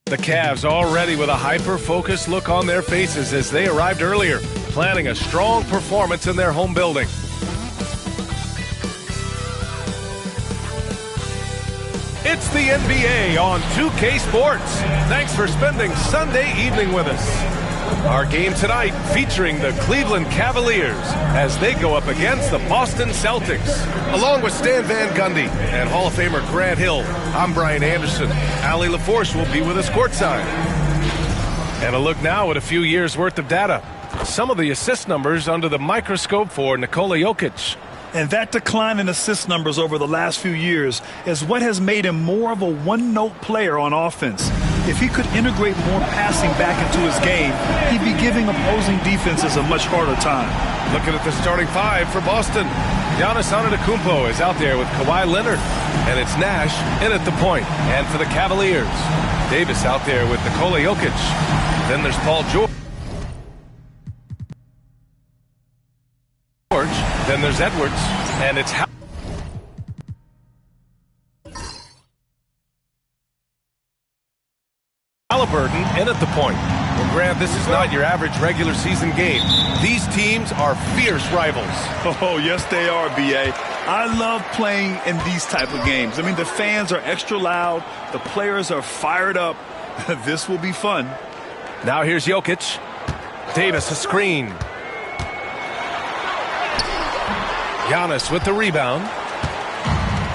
The Cavs already with a hyper-focused look on their faces as they arrived earlier, planning a strong performance in their home building. It's the NBA on 2K Sports. Thanks for spending Sunday evening with us. Our game tonight featuring the Cleveland Cavaliers as they go up against the Boston Celtics. Along with Stan Van Gundy and Hall of Famer Grant Hill, I'm Brian Anderson. Allie LaForce will be with us courtside. And a look now at a few years' worth of data. Some of the assist numbers under the microscope for Nikola Jokic. And that decline in assist numbers over the last few years is what has made him more of a one-note player on offense. If he could integrate more passing back into his game, he'd be giving opposing defenses a much harder time. Looking at the starting five for Boston. Giannis Antetokounmpo is out there with Kawhi Leonard. And it's Nash in at the point. And for the Cavaliers, Davis out there with Nikola Jokic. Then there's Paul George. Then there's Edwards. And it's Halliburton in at the point. Well, Grant, this is not your average regular season game. These teams are fierce rivals. Oh, yes, they are, B.A. I love playing in these type of games. I mean, the fans are extra loud. The players are fired up. This will be fun. Now here's Jokic. Davis a screen. Giannis with the rebound.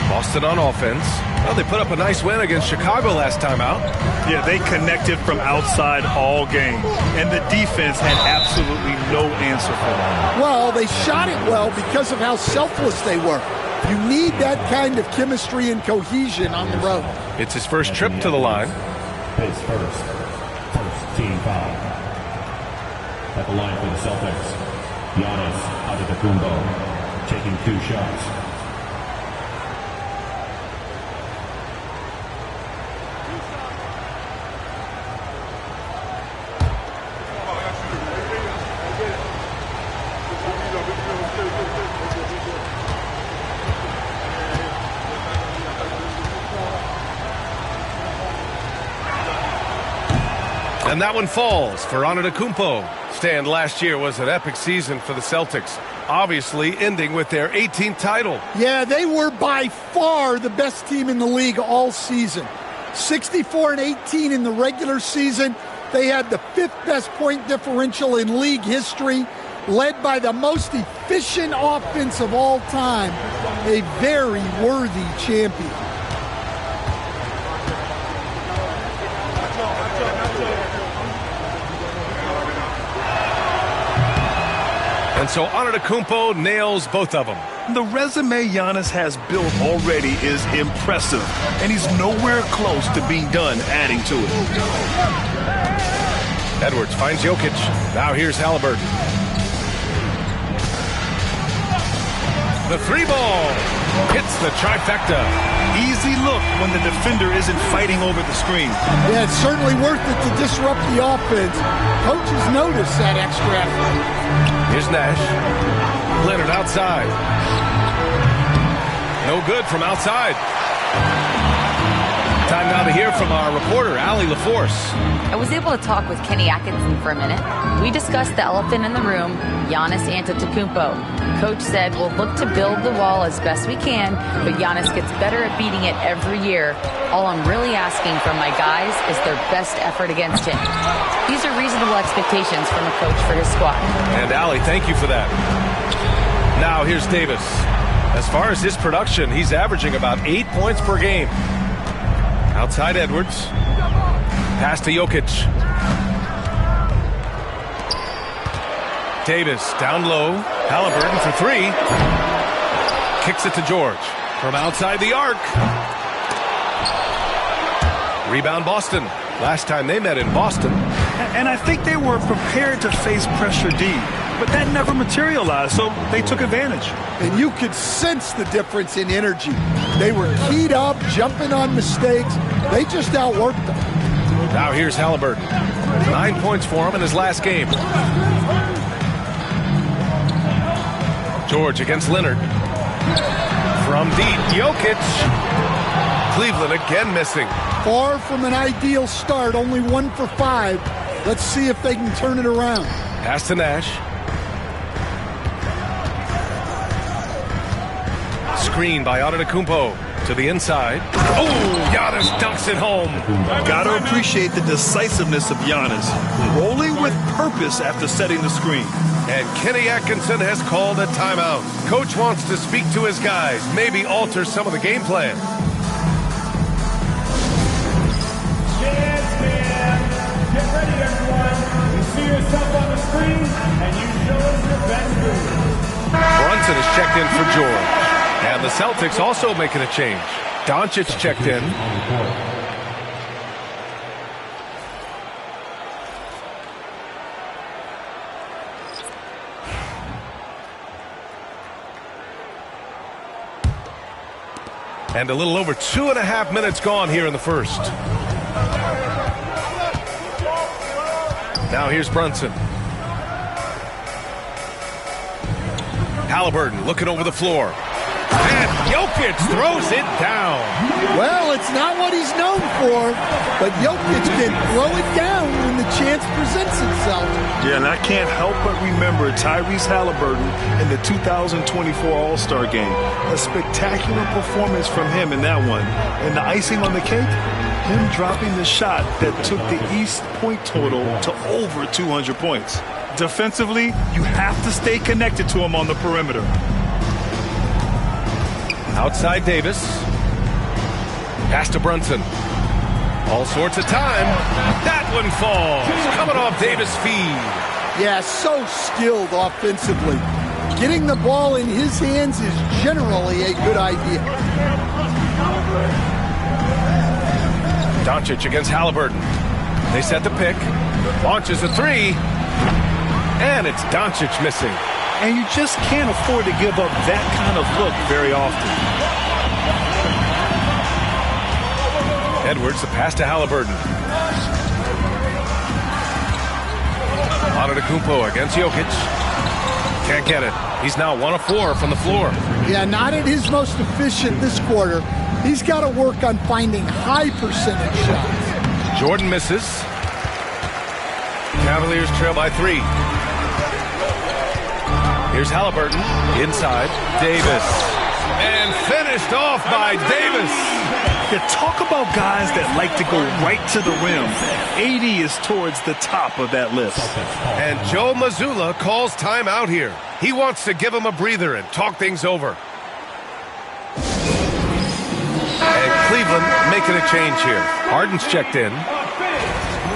Boston on offense. Well, they put up a nice win against Chicago last time out. Yeah, they connected from outside all game. And the defense had absolutely no answer for them. Well, they shot it well because of how selfless they were. You need that kind of chemistry and cohesion on the road. It's his first trip to the line. His first team foul. At the line for the Celtics, Giannis Antetokounmpo taking 2 shots. And that one falls for Antetokounmpo. Stan, last year was an epic season for the Celtics, obviously ending with their 18th title. Yeah, they were by far the best team in the league all season. 64-18 in the regular season. They had the 5th best point differential in league history, led by the most efficient offense of all time. A very worthy champion. And so Antetokounmpo nails both of them. The resume Giannis has built already is impressive, and he's nowhere close to being done adding to it. Edwards finds Jokic. Now here's Halliburton. The 3-ball hits the trifecta. Easy look when the defender isn't fighting over the screen. Yeah, it's certainly worth it to disrupt the offense. Coaches notice that extra effort. Here's Nash. Leonard outside. No good from outside. Time now to hear from our reporter, Allie LaForce. I was able to talk with Kenny Atkinson for a minute. We discussed the elephant in the room, Giannis Antetokounmpo. Coach said we'll look to build the wall as best we can, but Giannis gets better at beating it every year. All I'm really asking from my guys is their best effort against him. These are reasonable expectations from a coach for his squad. And Allie, thank you for that. Now here's Davis. As far as his production, he's averaging about 8 points per game. Outside Edwards. Pass to Jokic. Davis down low. Halliburton for 3. Kicks it to George. From outside the arc. Rebound Boston. Last time they met in Boston. And I think they were prepared to face pressure D, but that never materialized, so they took advantage. And you could sense the difference in energy. They were keyed up, jumping on mistakes. They just outworked them. Now here's Halliburton. 9 points for him in his last game. George against Leonard. From deep, Jokic. Cleveland again missing. Far from an ideal start, only 1 for 5. Let's see if they can turn it around. Pass to Nash. Screen by Antetokounmpo to the inside. Oh, Giannis dunks it home. Gotta appreciate the decisiveness of Giannis, rolling with purpose after setting the screen. And Kenny Atkinson has called a timeout. Coach wants to speak to his guys, maybe alter some of the game plan. Get ready, everyone. You see yourself on the screen, and you show us your best move. Brunson is checked in for George. And the Celtics also making a change. Doncic checked in. And a little over 2.5 minutes gone here in the first. Now here's Brunson. Halliburton looking over the floor. And Jokic throws it down. Well, it's not what he's known for, but Jokic can throw it down when the chance presents itself. Yeah, and I can't help but remember Tyrese Halliburton in the 2024 All-Star Game. A spectacular performance from him in that one. And the icing on the cake, him dropping the shot that took the East point total to over 200 points. Defensively, you have to stay connected to him on the perimeter. Outside Davis. Pass to Brunson. All sorts of time. That one falls. Coming off Davis' feed. Yeah, so skilled offensively. Getting the ball in his hands is generally a good idea. Doncic against Halliburton. They set the pick. Launches a three. And it's Doncic missing. And you just can't afford to give up that kind of look very often. Edwards, the pass to Halliburton. Antetokounmpo against Jokic. Can't get it. He's now 1 of 4 from the floor. Yeah, not at his most efficient this quarter. He's got to work on finding high percentage shots. Jordan misses. Cavaliers trail by 3. Here's Halliburton, inside, Davis. And finished off by Davis. You talk about guys that like to go right to the rim. AD is towards the top of that list. And Joe Mazzulla calls timeout here. He wants to give him a breather and talk things over. And Cleveland making a change here. Harden's checked in.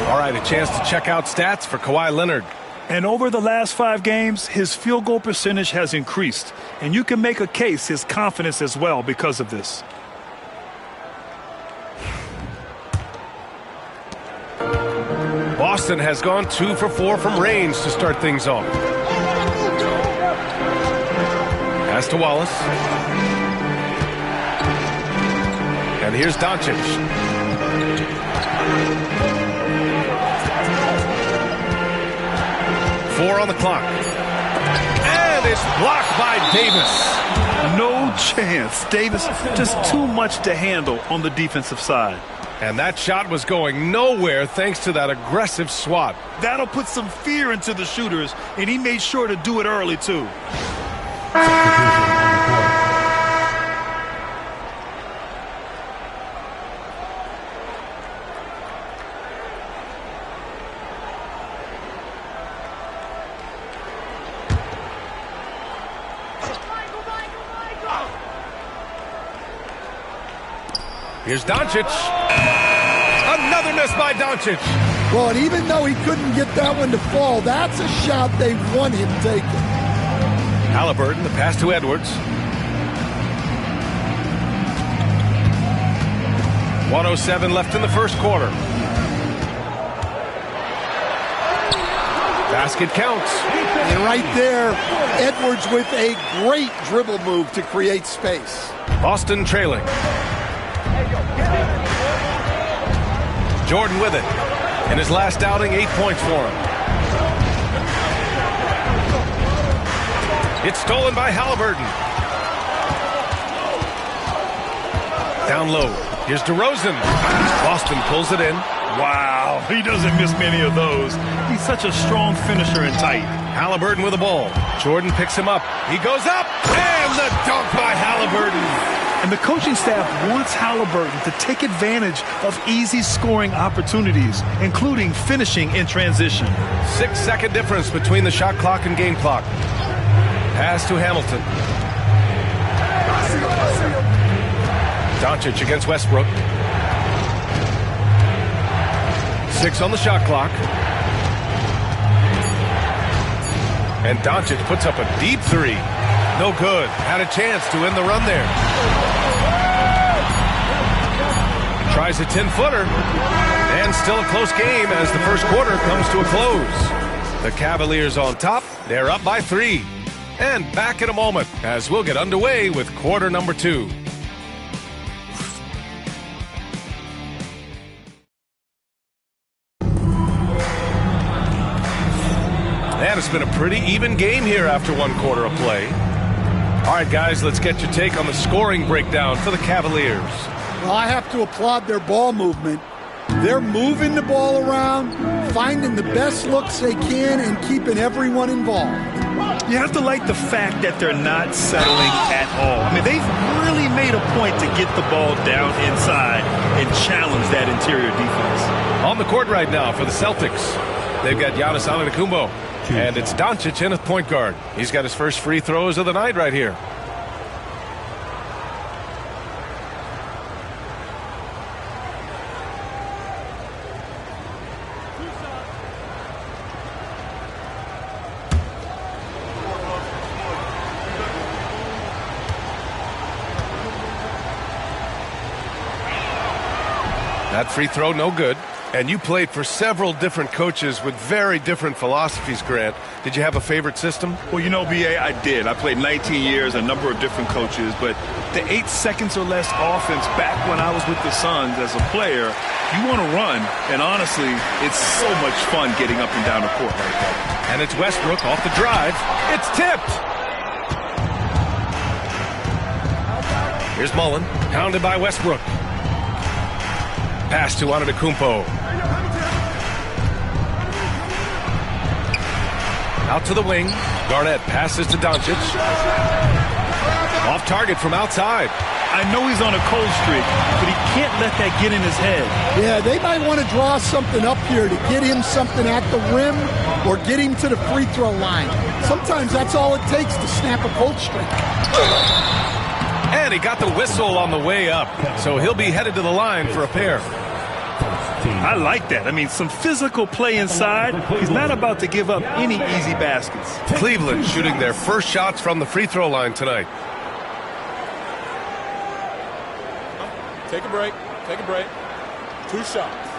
All right, a chance to check out stats for Kawhi Leonard. And over the last 5 games, his field goal percentage has increased. And you can make a case his confidence as well because of this. Boston has gone 2 for 4 from range to start things off. Pass to Wallace. And here's Doncic. Four on the clock. And it's blocked by Davis. No chance. Davis just too much to handle on the defensive side. And that shot was going nowhere thanks to that aggressive swat. That'll put some fear into the shooters, and he made sure to do it early, too. Here's Doncic. Another miss by Doncic. Well, and even though he couldn't get that one to fall, that's a shot they want him taking. Halliburton, the pass to Edwards. 1:07 left in the first quarter. Basket counts. And right there, Edwards with a great dribble move to create space. Boston trailing. Jordan with it. In his last outing, 8 points for him. It's stolen by Halliburton. Down low. Here's DeRozan. Boston pulls it in. Wow, he doesn't miss many of those. He's such a strong finisher and tight. Halliburton with the ball. Jordan picks him up. He goes up, and the dunk by Halliburton. And the coaching staff wants Halliburton to take advantage of easy scoring opportunities, including finishing in transition. 6-second difference between the shot clock and game clock. Pass to Hamilton. Doncic against Westbrook. 6 on the shot clock. And Doncic puts up a deep three. No good. Had a chance to end the run there. Tries a 10-footer. And still a close game as the first quarter comes to a close. The Cavaliers on top. They're up by 3. And back in a moment as we'll get underway with quarter number 2. And it's been a pretty even game here after one quarter of play. All right, guys, let's get your take on the scoring breakdown for the Cavaliers. Well, I have to applaud their ball movement. They're moving the ball around, finding the best looks they can, and keeping everyone involved. You have to like the fact that they're not settling at all. I mean, they've really made a point to get the ball down inside and challenge that interior defense. On the court right now for the Celtics, they've got Giannis Antetokounmpo. And it's Doncic in at point guard. He's got his first free throws of the night right here. That free throw, no good. And you played for several different coaches with very different philosophies, Grant. Did you have a favorite system? Well, you know, B.A., I did. I played 19 years, a number of different coaches, but the 8 seconds or less offense back when I was with the Suns as a player, you want to run, and honestly, it's so much fun getting up and down the court like that. And it's Westbrook off the drive. It's tipped. Here's Mullen, pounded by Westbrook. Pass to Antetokounmpo. Out to the wing. Garnett passes to Doncic. Off target from outside. I know he's on a cold streak, but he can't let that get in his head. Yeah, they might want to draw something up here to get him something at the rim or get him to the free throw line. Sometimes that's all it takes to snap a cold streak. And he got the whistle on the way up, so he'll be headed to the line for a pair. I like that. I mean, some physical play inside. He's not about to give up any easy baskets. Cleveland shooting their first shots from the free throw line tonight. Take a break. Take a break. 2 shots.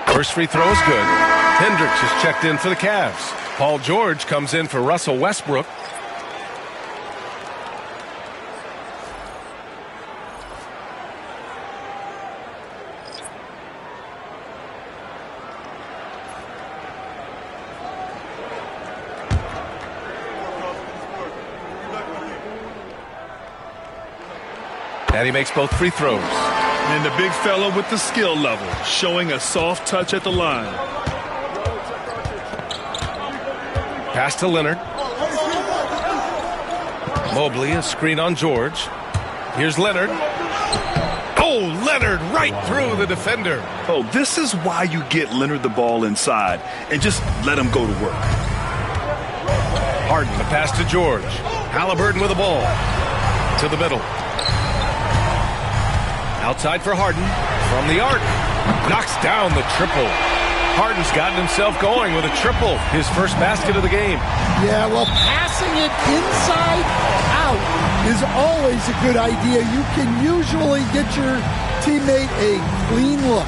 First free throw is good. Hendricks is checked in for the Cavs. Paul George comes in for Russell Westbrook. And he makes both free throws. And the big fella with the skill level, showing a soft touch at the line. Pass to Leonard. Mobley, a screen on George. Here's Leonard. Oh, Leonard right through the defender. Oh, this is why you get Leonard the ball inside and just let him go to work. Harden, the pass to George. Halliburton with the ball. To the middle. Outside for Harden. From the arc. Knocks down the triple. Harden's gotten himself going with a triple. His first basket of the game. Yeah, well, passing it inside out is always a good idea. You can usually get your teammate a clean look.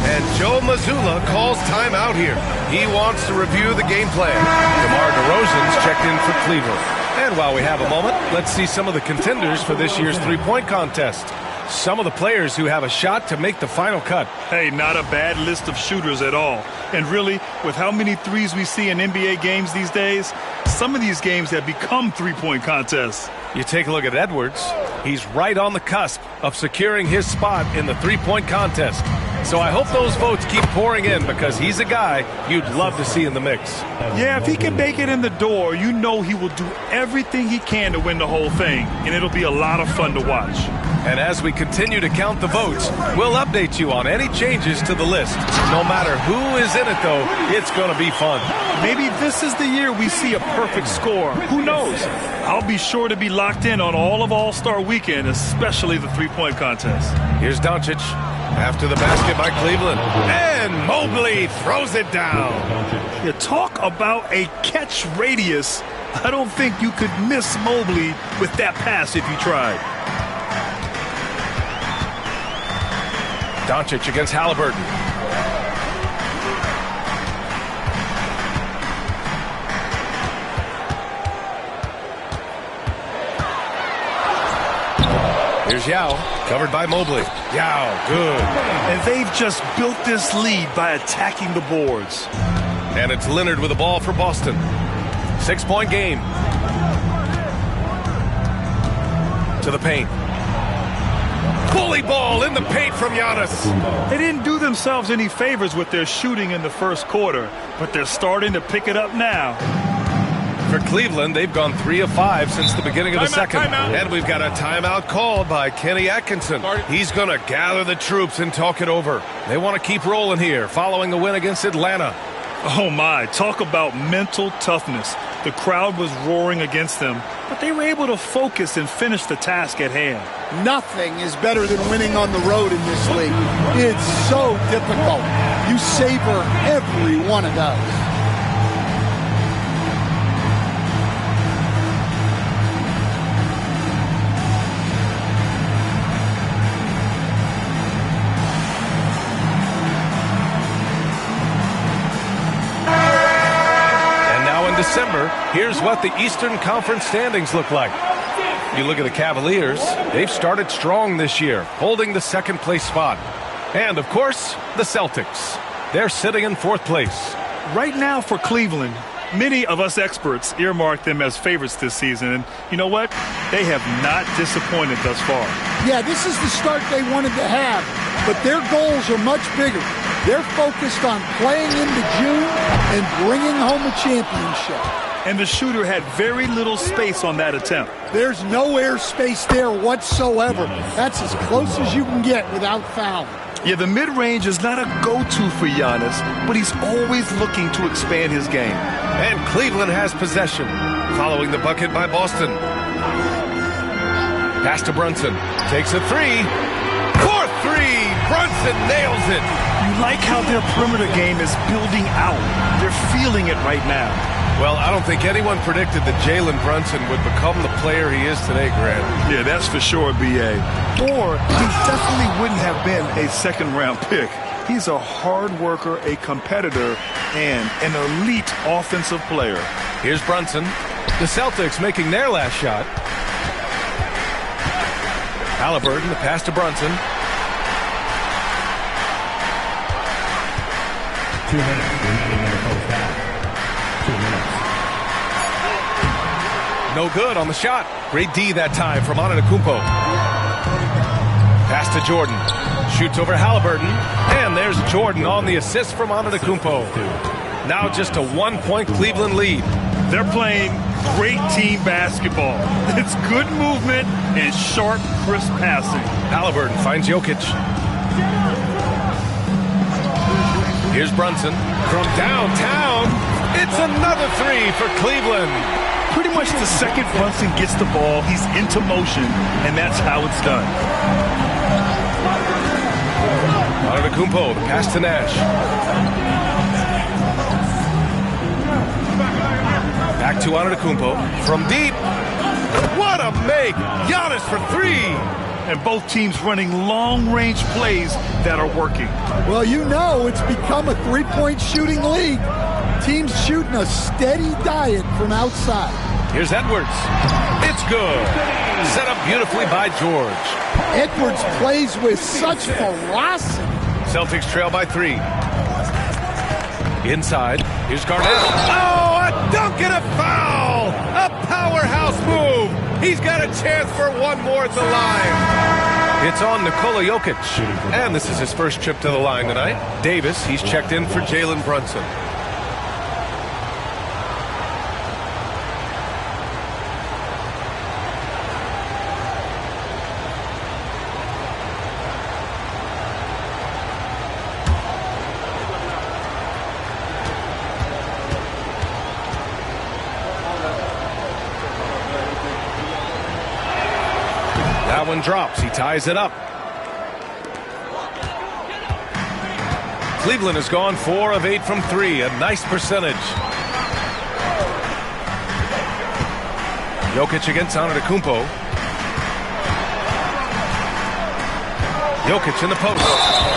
And Joe Mazzulla calls timeout here. He wants to review the game plan. DeMar DeRozan's checked in for Cleveland. And while we have a moment, let's see some of the contenders for this year's three-point contest. some of the players who have a shot to make the final cut. Hey, not a bad list of shooters at all. And really, with how many threes we see in NBA games these days, some of these games have become three-point contests. You take a look at Edwards. He's right on the cusp of securing his spot in the three-point contest. So I hope those votes keep pouring in because he's a guy you'd love to see in the mix. Yeah, if he can make it in the door, you know he will do everything he can to win the whole thing, and it'll be a lot of fun to watch. And as we continue to count the votes, we'll update you on any changes to the list. No matter who is in it, though, it's going to be fun. Maybe this is the year we see a perfect score. Who knows? I'll be sure to be locked in on all of All-Star Weekend, especially the three-point contest. Here's Doncic after the basket by Cleveland. And Mobley throws it down. You talk about a catch radius. I don't think you could miss Mobley with that pass if you tried. Doncic against Halliburton. Here's Yao, covered by Mobley. Yao, good. And they've just built this lead by attacking the boards. And it's Leonard with the ball for Boston. 6-point game. To the paint. Bully ball in the paint from Giannis. They didn't do themselves any favors with their shooting in the first quarter, but they're starting to pick it up now. For Cleveland, they've gone 3 of 5 since the beginning of the second. Timeout. And we've got a timeout called by Kenny Atkinson. He's going to gather the troops and talk it over. They want to keep rolling here following the win against Atlanta. Oh my, talk about mental toughness. The crowd was roaring against them, but they were able to focus and finish the task at hand. Nothing is better than winning on the road in this league. It's so difficult. You savor every one of those. December, here's what the Eastern Conference standings look like. You look at the Cavaliers, they've started strong this year, holding the second place spot. And, of course, the Celtics. They're sitting in fourth place. Right now for Cleveland, many of us experts earmark them as favorites this season. And you know what? They have not disappointed thus far. Yeah, this is the start they wanted to have, but their goals are much bigger. They're focused on playing into June and bringing home a championship. And the shooter had very little space on that attempt. There's no air space there whatsoever. That's as close as you can get without fouling. Yeah, the mid-range is not a go-to for Giannis, but he's always looking to expand his game. And Cleveland has possession, following the bucket by Boston. Pass to Brunson. Takes a three. For three! Brunson nails it! You like how their perimeter game is building out. They're feeling it right now. Well, I don't think anyone predicted that Jalen Brunson would become the player he is today, Grant. Yeah, that's for sure, B.A. Or he definitely wouldn't have been a second-round pick. He's a hard worker, a competitor, and an elite offensive player. Here's Brunson. The Celtics making their last shot. Halliburton, the pass to Brunson. 2 minutes remaining in the first half. 2 minutes. No good on the shot. Great D that time from Antetokounmpo. Pass to Jordan. Shoots over Halliburton. And there's Jordan on the assist from Antetokounmpo. Now just a 1-point Cleveland lead. They're playing great team basketball. It's good movement and sharp, crisp passing. Halliburton finds Jokic. Here's Brunson from downtown. It's another three for Cleveland. Pretty much the second Brunson gets the ball, he's into motion, and that's how it's done. Antetokounmpo, the pass to Nash. Back to Antetokounmpo from deep. What a make! Giannis for three. And both teams running long-range plays that are working. Well, you know it's become a three-point shooting league. Teams shooting a steady diet from outside. Here's Edwards. It's good. Set up beautifully by George. Edwards plays with such ferocity. Celtics trail by 3. Inside, here's Garnett. Oh, a dunk and a foul! A powerhouse move! He's got a chance for one more at the line. It's on Nikola Jokic, and this is his first trip to the line tonight. Davis, he's checked in for Jalen Brunson. That one drops. He ties it up. Cleveland has gone 4 of 8 from 3. A nice percentage. Jokic against Antetokounmpo. Jokic in the post.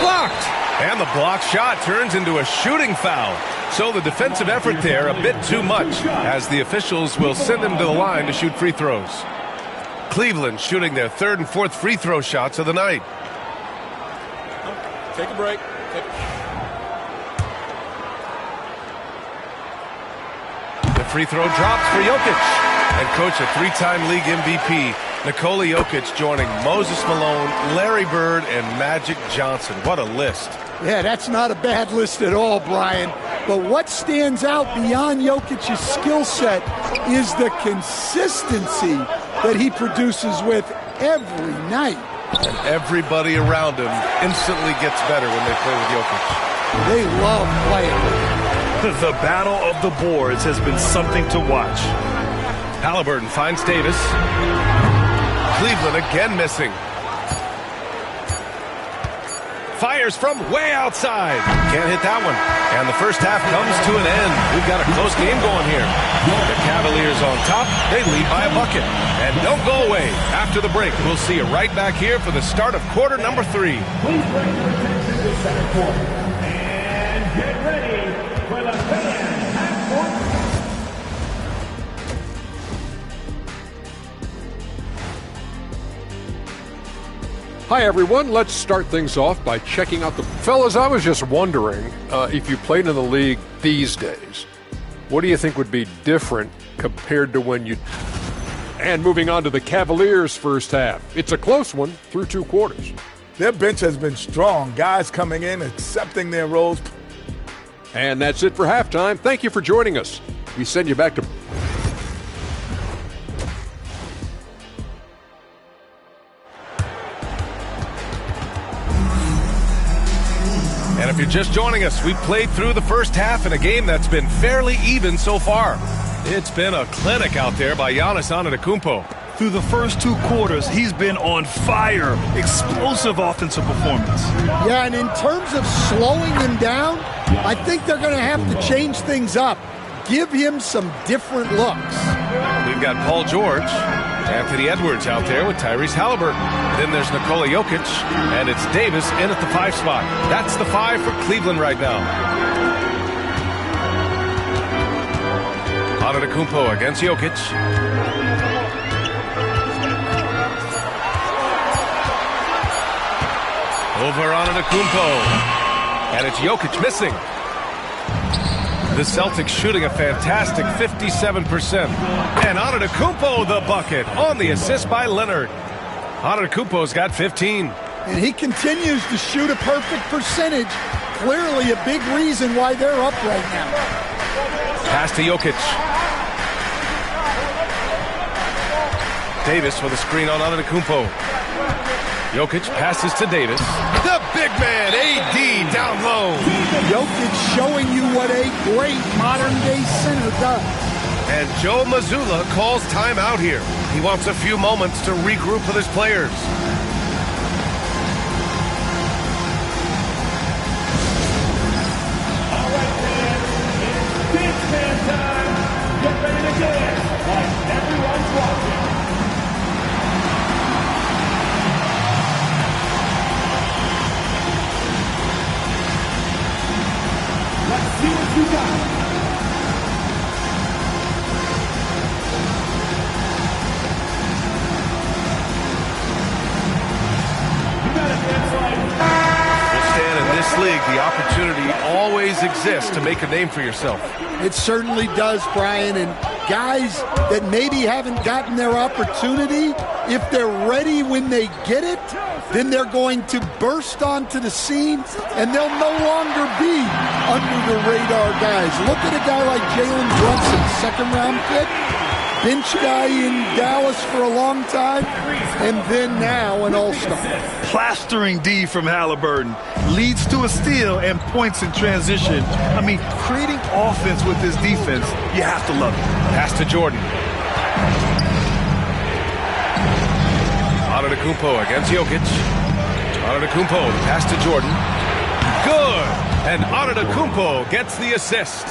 Blocked! And the block shot turns into a shooting foul. So the defensive effort there a bit too much, as the officials will send him to the line to shoot free throws. Cleveland shooting their 3rd and 4th free throw shots of the night. Take a break. The free throw drops for Jokic. And coach, a 3-time league MVP, Nikola Jokic joining Moses Malone, Larry Bird, and Magic Johnson. What a list. Yeah, that's not a bad list at all, Brian. But what stands out beyond Jokic's skill set is the consistency that he produces with every night. And everybody around him instantly gets better when they play with Jokic. They love playing with him. The battle of the boards has been something to watch. Halliburton finds Davis. Cleveland again missing. Fires from way outside. Can't hit that one. And the first half comes to an end. We've got a close game going here. The Cavaliers on top. They lead by a bucket. And don't go away. After the break, we'll see you right back here for the start of quarter number 3. Please bring your attention to center court. And get ready for the fan half-court. Hi, everyone. Let's start things off by checking out the... Fellas, I was just wondering if you played in the league these days, what do you think would be different compared to when you... And moving on to the Cavaliers' first half. It's a close one through 2 quarters. Their bench has been strong. Guys coming in, accepting their roles. And that's it for halftime. Thank you for joining us. We send you back to... And if you're just joining us, we've played through the first half in a game that's been fairly even so far. It's been a clinic out there by Giannis Antetokounmpo. Through the first 2 quarters, he's been on fire. Explosive offensive performance. Yeah, and in terms of slowing him down, I think they're going to have to change things up. Give him some different looks. We've got Paul George, Anthony Edwards out there with Tyrese Halliburton. Then there's Nikola Jokic, and it's Davis in at the 5 spot. That's the 5 for Cleveland right now. Antetokounmpo against Jokic. Over Antetokounmpo. And it's Jokic missing. The Celtics shooting a fantastic 57%. And Antetokounmpo the bucket on the assist by Leonard. Antetokounmpo's got 15. And he continues to shoot a perfect percentage. Clearly a big reason why they're up right now. Pass to Jokic. Davis with a screen on Antetokounmpo. Jokic passes to Davis. The big man, AD, down low. Jokic showing you what a great modern-day center does. And Joe Mazzulla calls timeout here. He wants a few moments to regroup with his players. All right, fans, it's big man time. Get ready to dance like everyone's watching. Let's see what you got. always exist to make a name for yourself. It certainly does, Brian. And guys that maybe haven't gotten their opportunity, if they're ready when they get it, then they're going to burst onto the scene, and they'll no longer be under-the-radar guys. Look at a guy like Jalen Brunson, second-round pick, bench guy in Dallas for a long time, and then now an all-star. Plastering D from Halliburton leads to a steal and points in transition. I mean, creating offense with this defense, you have to love it. Pass to Jordan. Antetokounmpo against Jokic. Antetokounmpo, pass to Jordan. Good! And Antetokounmpo gets the assist.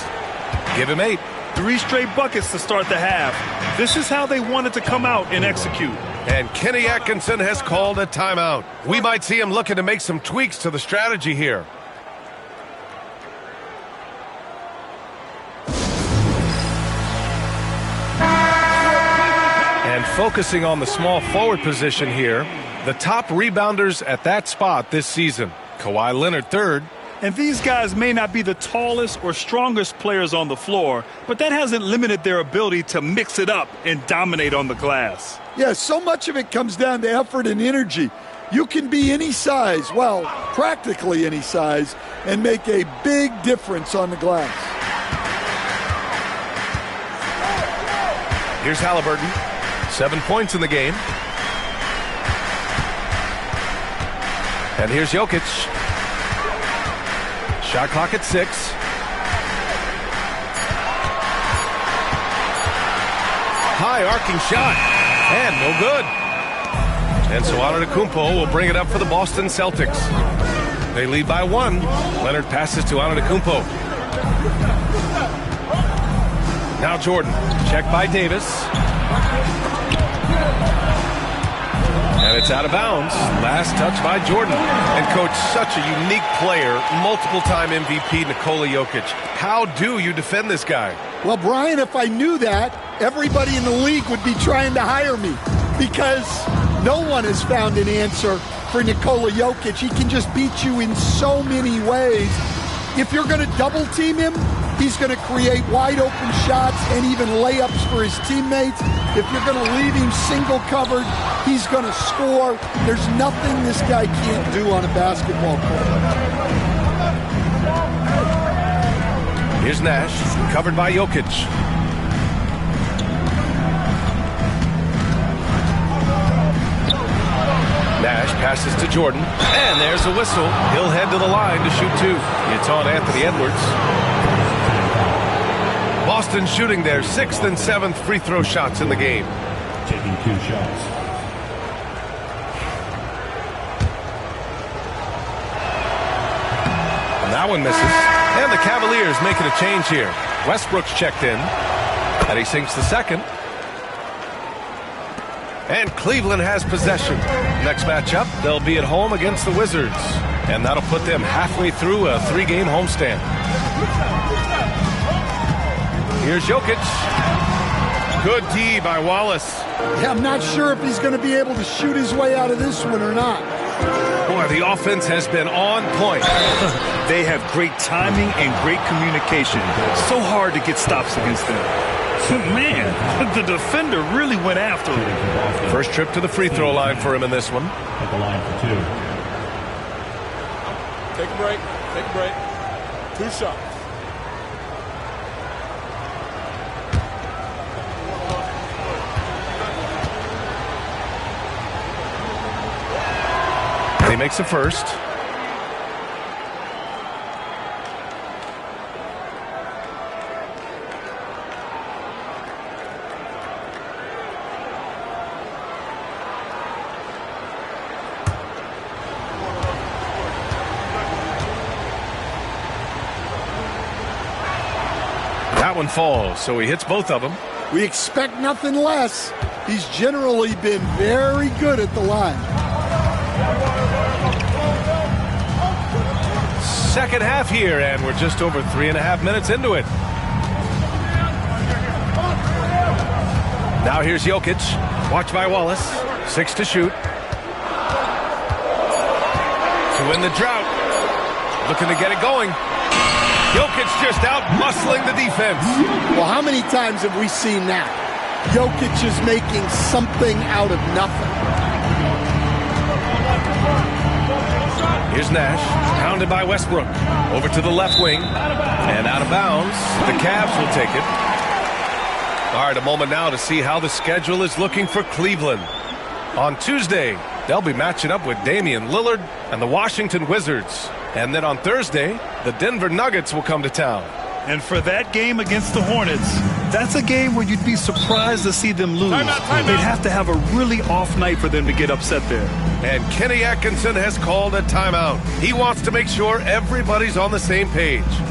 Give him 8. 3 straight buckets to start the half. This is how they wanted to come out and execute. And Kenny Atkinson has called a timeout. We might see him looking to make some tweaks to the strategy here. And focusing on the small forward position here, the top rebounders at that spot this season. Kawhi Leonard third. And these guys may not be the tallest or strongest players on the floor, but that hasn't limited their ability to mix it up and dominate on the glass. Yeah, so much of it comes down to effort and energy. You can be any size, well, practically any size, and make a big difference on the glass. Here's Halliburton. 7 points in the game. And here's Jokic. Shot clock at 6. High arcing shot. And no good. And so Antetokounmpo will bring it up for the Boston Celtics. They lead by 1. Leonard passes to Antetokounmpo. Now Jordan. Check by Davis. And it's out of bounds. Last touch by Jordan. And, Coach, such a unique player, multiple-time MVP Nikola Jokic. How do you defend this guy? Well, Brian, if I knew that, everybody in the league would be trying to hire me because no one has found an answer for Nikola Jokic. He can just beat you in so many ways. If you're going to double-team him, he's going to create wide-open shots and even layups for his teammates. If you're going to leave him single-covered, he's going to score. There's nothing this guy can't do on a basketball court. Here's Nash, covered by Jokic. Nash passes to Jordan, and there's a whistle. He'll head to the line to shoot 2. It's on Anthony Edwards. Boston shooting their 6th and 7th free throw shots in the game. Taking 2 shots. And that one misses. And the Cavaliers making a change here. Westbrook's checked in. And he sinks the second. And Cleveland has possession. Next matchup, they'll be at home against the Wizards. And that'll put them halfway through a 3-game homestand. Here's Jokic. Good D by Wallace. Yeah, I'm not sure if he's going to be able to shoot his way out of this one or not. Boy, the offense has been on point. They have great timing and great communication. So hard to get stops against them. Man, the defender really went after him. First trip to the free throw line for him in this one. At the line for 2. Take a break. Take a break. 2 shots. And he makes the first. That one falls, so he hits both of them. We expect nothing less. He's generally been very good at the line. Second half here, and we're just over 3.5 minutes into it. Now here's Jokic. Watched by Wallace. 6 to shoot. To win the drought. Looking to get it going. Jokic just out muscling the defense. Well, how many times have we seen that? Jokic is making something out of nothing. Here's Nash, pounded by Westbrook. Over to the left wing, and out of bounds. The Cavs will take it. All right, a moment now to see how the schedule is looking for Cleveland. On Tuesday, they'll be matching up with Damian Lillard and the Washington Wizards. And then on Thursday, the Denver Nuggets will come to town. And for that game against the Hornets, that's a game where you'd be surprised to see them lose. They'd have to have a really off night for them to get upset there. And Kenny Atkinson has called a timeout. He wants to make sure everybody's on the same page. Let's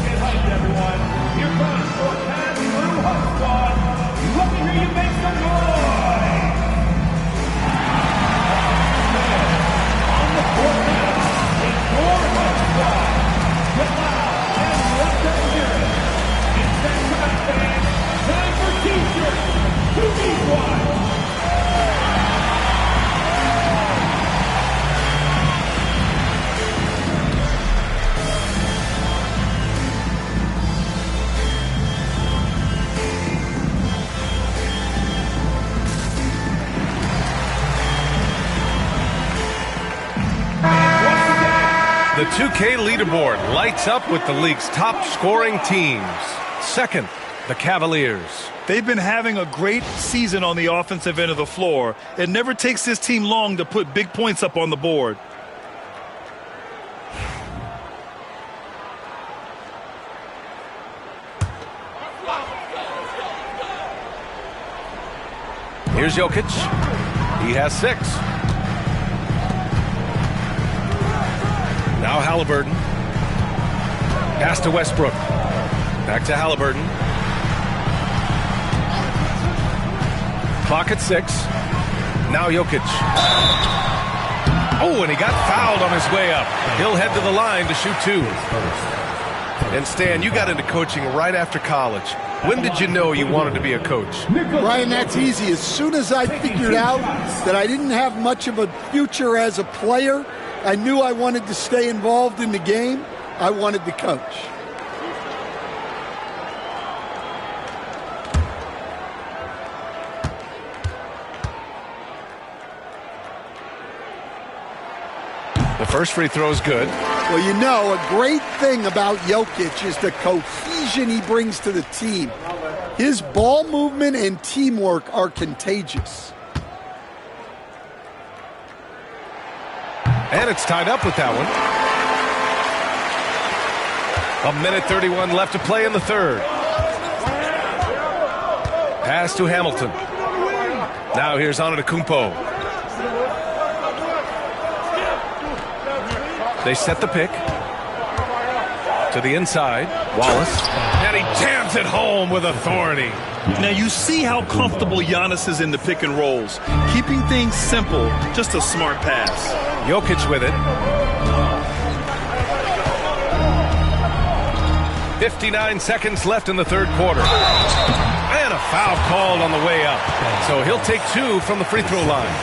get hyped, everyone. Here comes your Cavs Crew Hot Squad. Let me hear you make some noise. On the court now, it's your Hot Squad. Get loud and let them hear it. It's that time, fans. Time for T-shirts. Who needs one? The 2K leaderboard lights up with the league's top scoring teams. Second, the Cavaliers. They've been having a great season on the offensive end of the floor. It never takes this team long to put big points up on the board. Here's Jokic. He has 6. Now Halliburton. Pass to Westbrook. Back to Halliburton. Clock at 6. Now Jokic. Oh, and he got fouled on his way up. He'll head to the line to shoot 2. And Stan, you got into coaching right after college. When did you know you wanted to be a coach? Ryan, that's easy. As soon as I figured out that I didn't have much of a future as a player, I knew I wanted to stay involved in the game. I wanted to coach. The first free throw is good. Well, you know, a great thing about Jokic is the cohesion he brings to the team. His ball movement and teamwork are contagious. And it's tied up with that one. 1:31 left to play in the third. Pass to Hamilton. Now here's Antetokounmpo. They set the pick. To the inside. Wallace. And he jams it home with authority. Now you see how comfortable Giannis is in the pick and rolls. Keeping things simple, just a smart pass. Jokic with it. 59 seconds left in the third quarter. And a foul called on the way up. So he'll take 2 from the free throw line.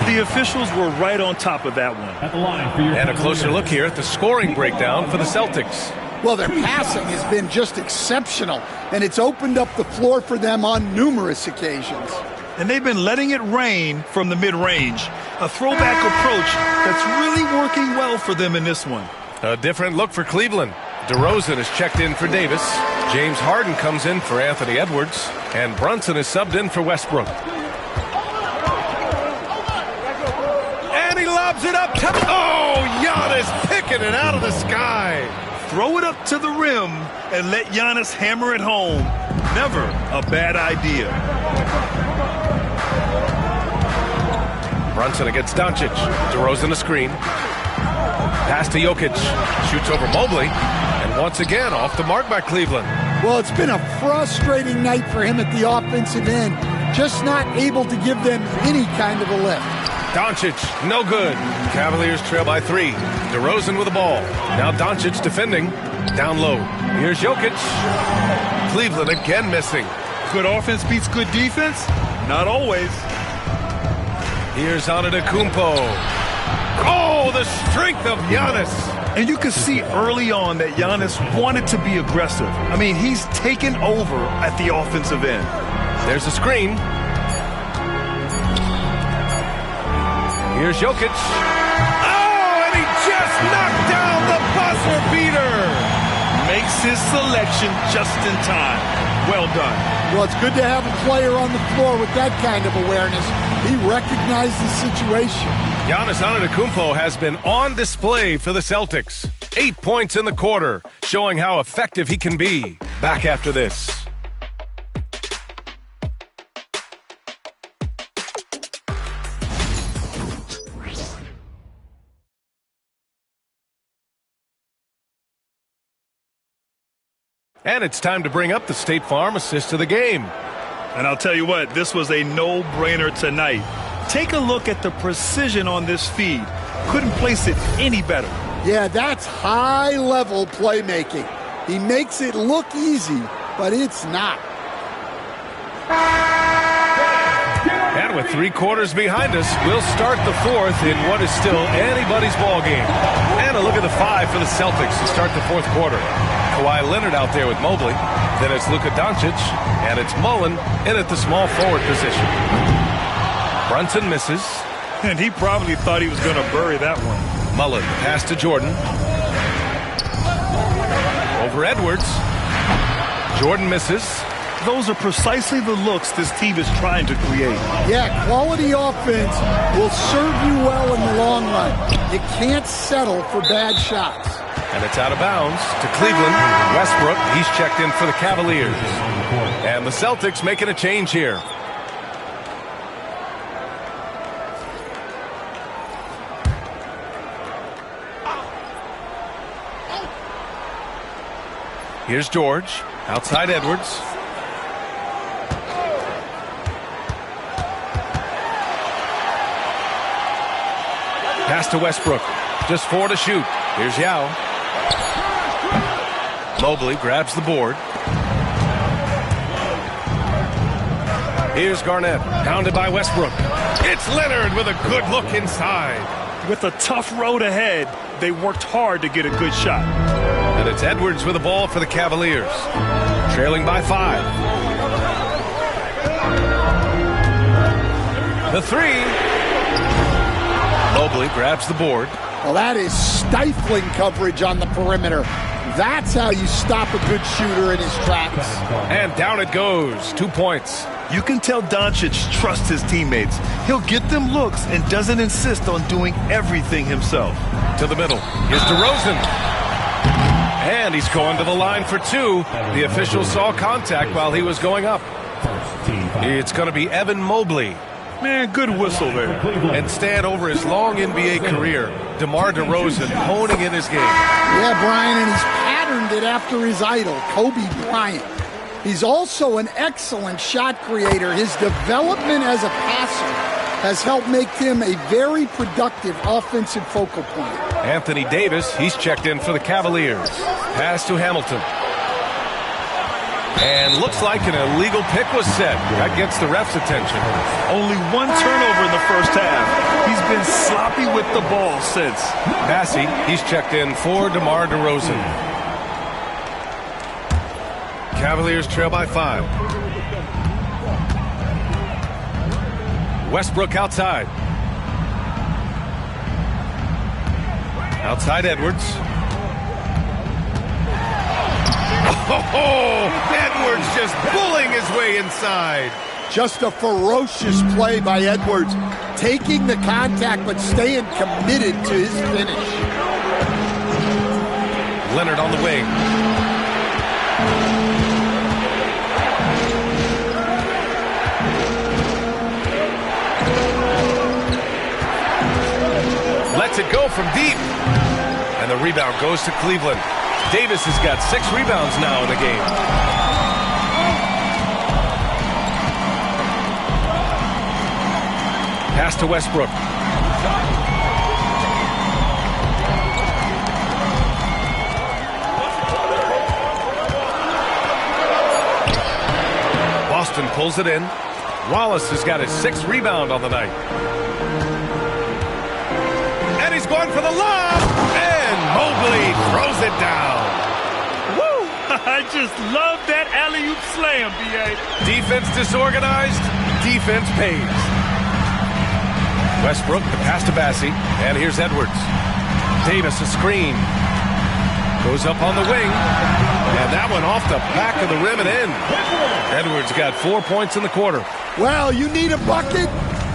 The officials were right on top of that one. At the line for your And a closer look here at the scoring breakdown for the Celtics. Well, their passing has been just exceptional, and it's opened up the floor for them on numerous occasions. And they've been letting it rain from the mid-range. A throwback approach that's really working well for them in this one. A different look for Cleveland. DeRozan is checked in for Davis. James Harden comes in for Anthony Edwards. And Brunson is subbed in for Westbrook. And he lobs it up top. Oh, Giannis picking it out of the sky. Throw it up to the rim and let Giannis hammer it home. Never a bad idea. Brunson against Doncic. DeRozan a screen. Pass to Jokic. Shoots over Mobley. And once again off the mark by Cleveland. Well, it's been a frustrating night for him at the offensive end. Just not able to give them any kind of a lift. Doncic, no good. Cavaliers trail by 3. DeRozan with the ball. Now Doncic defending. Down low. Here's Jokic. Cleveland again missing. Good offense beats good defense? Not always. Here's Antetokounmpo. Oh, the strength of Giannis. And you can see early on that Giannis wanted to be aggressive. I mean, he's taken over at the offensive end. There's a screen. Here's Jokic. Oh, and he just knocked down the buzzer beater. Makes his selection just in time. Well done. Well, it's good to have a player on the floor with that kind of awareness. He recognized the situation. Giannis Antetokounmpo has been on display for the Celtics. 8 points in the quarter, showing how effective he can be. Back after this. And it's time to bring up the State Farm assist of the game. And I'll tell you what, this was a no-brainer tonight. Take a look at the precision on this feed. Couldn't place it any better. Yeah, that's high-level playmaking. He makes it look easy, but it's not. And with 3 quarters behind us, we'll start the fourth in what is still anybody's ball game. And a look at the 5 for the Celtics to start the fourth quarter. Kawhi Leonard out there with Mobley. Then it's Luka Doncic, and it's Mullen in at the small forward position. Brunson misses. And he probably thought he was going to bury that one. Mullen, pass to Jordan. Over Edwards. Jordan misses. Those are precisely the looks this team is trying to create. Yeah, quality offense will serve you well in the long run. You can't settle for bad shots. And it's out of bounds to Cleveland. Westbrook, he's checked in for the Cavaliers. And the Celtics making a change here. Here's George, outside Edwards. Pass to Westbrook, just 4 to shoot. Here's Yao. Mobley grabs the board. Here's Garnett, pounded by Westbrook. It's Leonard with a good look inside. With a tough road ahead, they worked hard to get a good shot. And it's Edwards with the ball for the Cavaliers. Trailing by 5. The 3. Mobley grabs the board. Well, that is stifling coverage on the perimeter. That's how you stop a good shooter in his tracks. And down it goes. 2 points. You can tell Doncic trusts his teammates. He'll get them looks and doesn't insist on doing everything himself. To the middle. Here's DeRozan. And he's going to the line for 2. The official saw contact while he was going up. It's going to be Evan Mobley. Man, good whistle there. And stand over his long NBA career, DeMar DeRozan honing in his game. Yeah, Brian, and he's patterned it after his idol, Kobe Bryant. He's also an excellent shot creator. His development as a passer has helped make him a very productive offensive focal point. Anthony Davis, he's checked in for the Cavaliers. Pass to Hamilton. And looks like an illegal pick was set. That gets the ref's attention. Only 1 turnover in the first half. He's been sloppy with the ball since. Bassey, he's checked in for DeMar DeRozan. Cavaliers trail by 5. Westbrook outside. Outside Edwards. Oh, Edwards just bullying his way inside. Just a ferocious play by Edwards, taking the contact but staying committed to his finish. Leonard on the wing. Lets it go from deep. And the rebound goes to Cleveland. Davis has got 6 rebounds now in the game. Pass to Westbrook. Boston pulls it in. Wallace has got his 6th rebound on the night. And he's going for the lob. And Mobley throws it down. Woo! I just love that alley-oop slam, B.A. Defense disorganized, defense pays. Westbrook, the pass to Bassey, and here's Edwards. Davis, a screen. Goes up on the wing, and that one off the back of the rim and in. Edwards got 4 points in the quarter. Well, you need a bucket?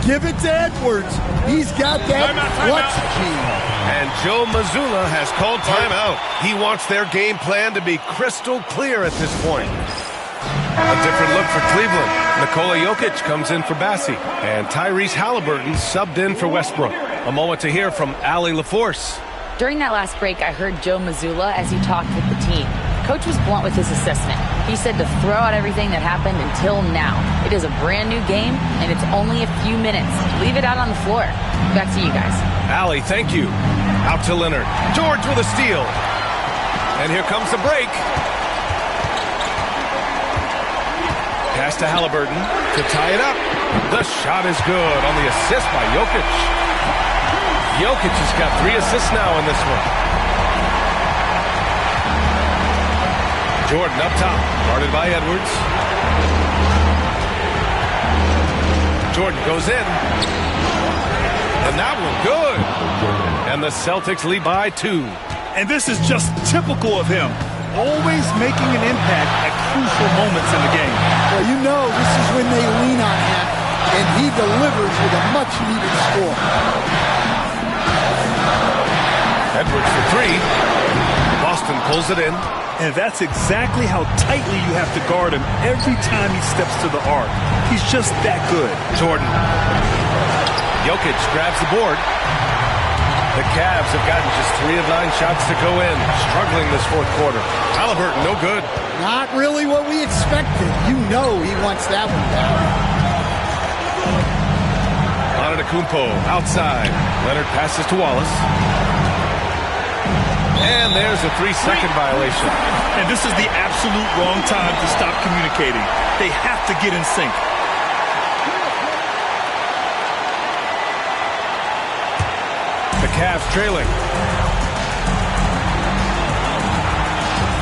Give it to Edwards. He's got that clutch gene. And Joe Mazzulla has called timeout. He wants their game plan to be crystal clear at this point. A different look for Cleveland. Nikola Jokic comes in for Bassey. And Tyrese Halliburton subbed in for Westbrook. A moment to hear from Allie LaForce. During that last break, I heard Joe Mazzulla as he talked with the team. Coach was blunt with his assessment. He said to throw out everything that happened until now. It is a brand new game, and it's only a few minutes. Leave it out on the floor. Back to you guys. Allie, thank you. Out to Leonard. George with a steal. And here comes the break. Pass to Halliburton to tie it up. The shot is good on the assist by Jokic. Jokic has got 3 assists now in this one. Jordan up top, guarded by Edwards. Jordan goes in. And that one good. And the Celtics lead by 2. And this is just typical of him. Always making an impact at crucial moments in the game. Well, you know this is when they lean on him, and he delivers with a much-needed score. Edwards for 3. Boston pulls it in. And that's exactly how tightly you have to guard him every time he steps to the arc. He's just that good. Jordan. Jokic grabs the board. The Cavs have gotten just 3 of 9 shots to go in. Struggling this fourth quarter. Halliburton, no good. Not really what we expected. You know he wants that one down. Antetokounmpo outside. Leonard passes to Wallace. And there's a 3-second violation. And this is the absolute wrong time to stop communicating. They have to get in sync. The Cavs trailing.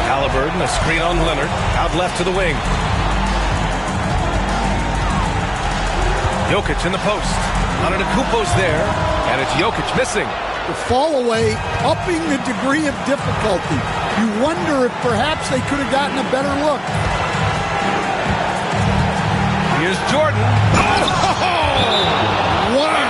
Halliburton, a screen on Leonard. Out left to the wing. Jokic in the post. Antetokounmpo's there. And it's Jokic missing. The fall away, upping the degree of difficulty. You wonder if perhaps they could have gotten a better look. Here's Jordan. Oh! Wow!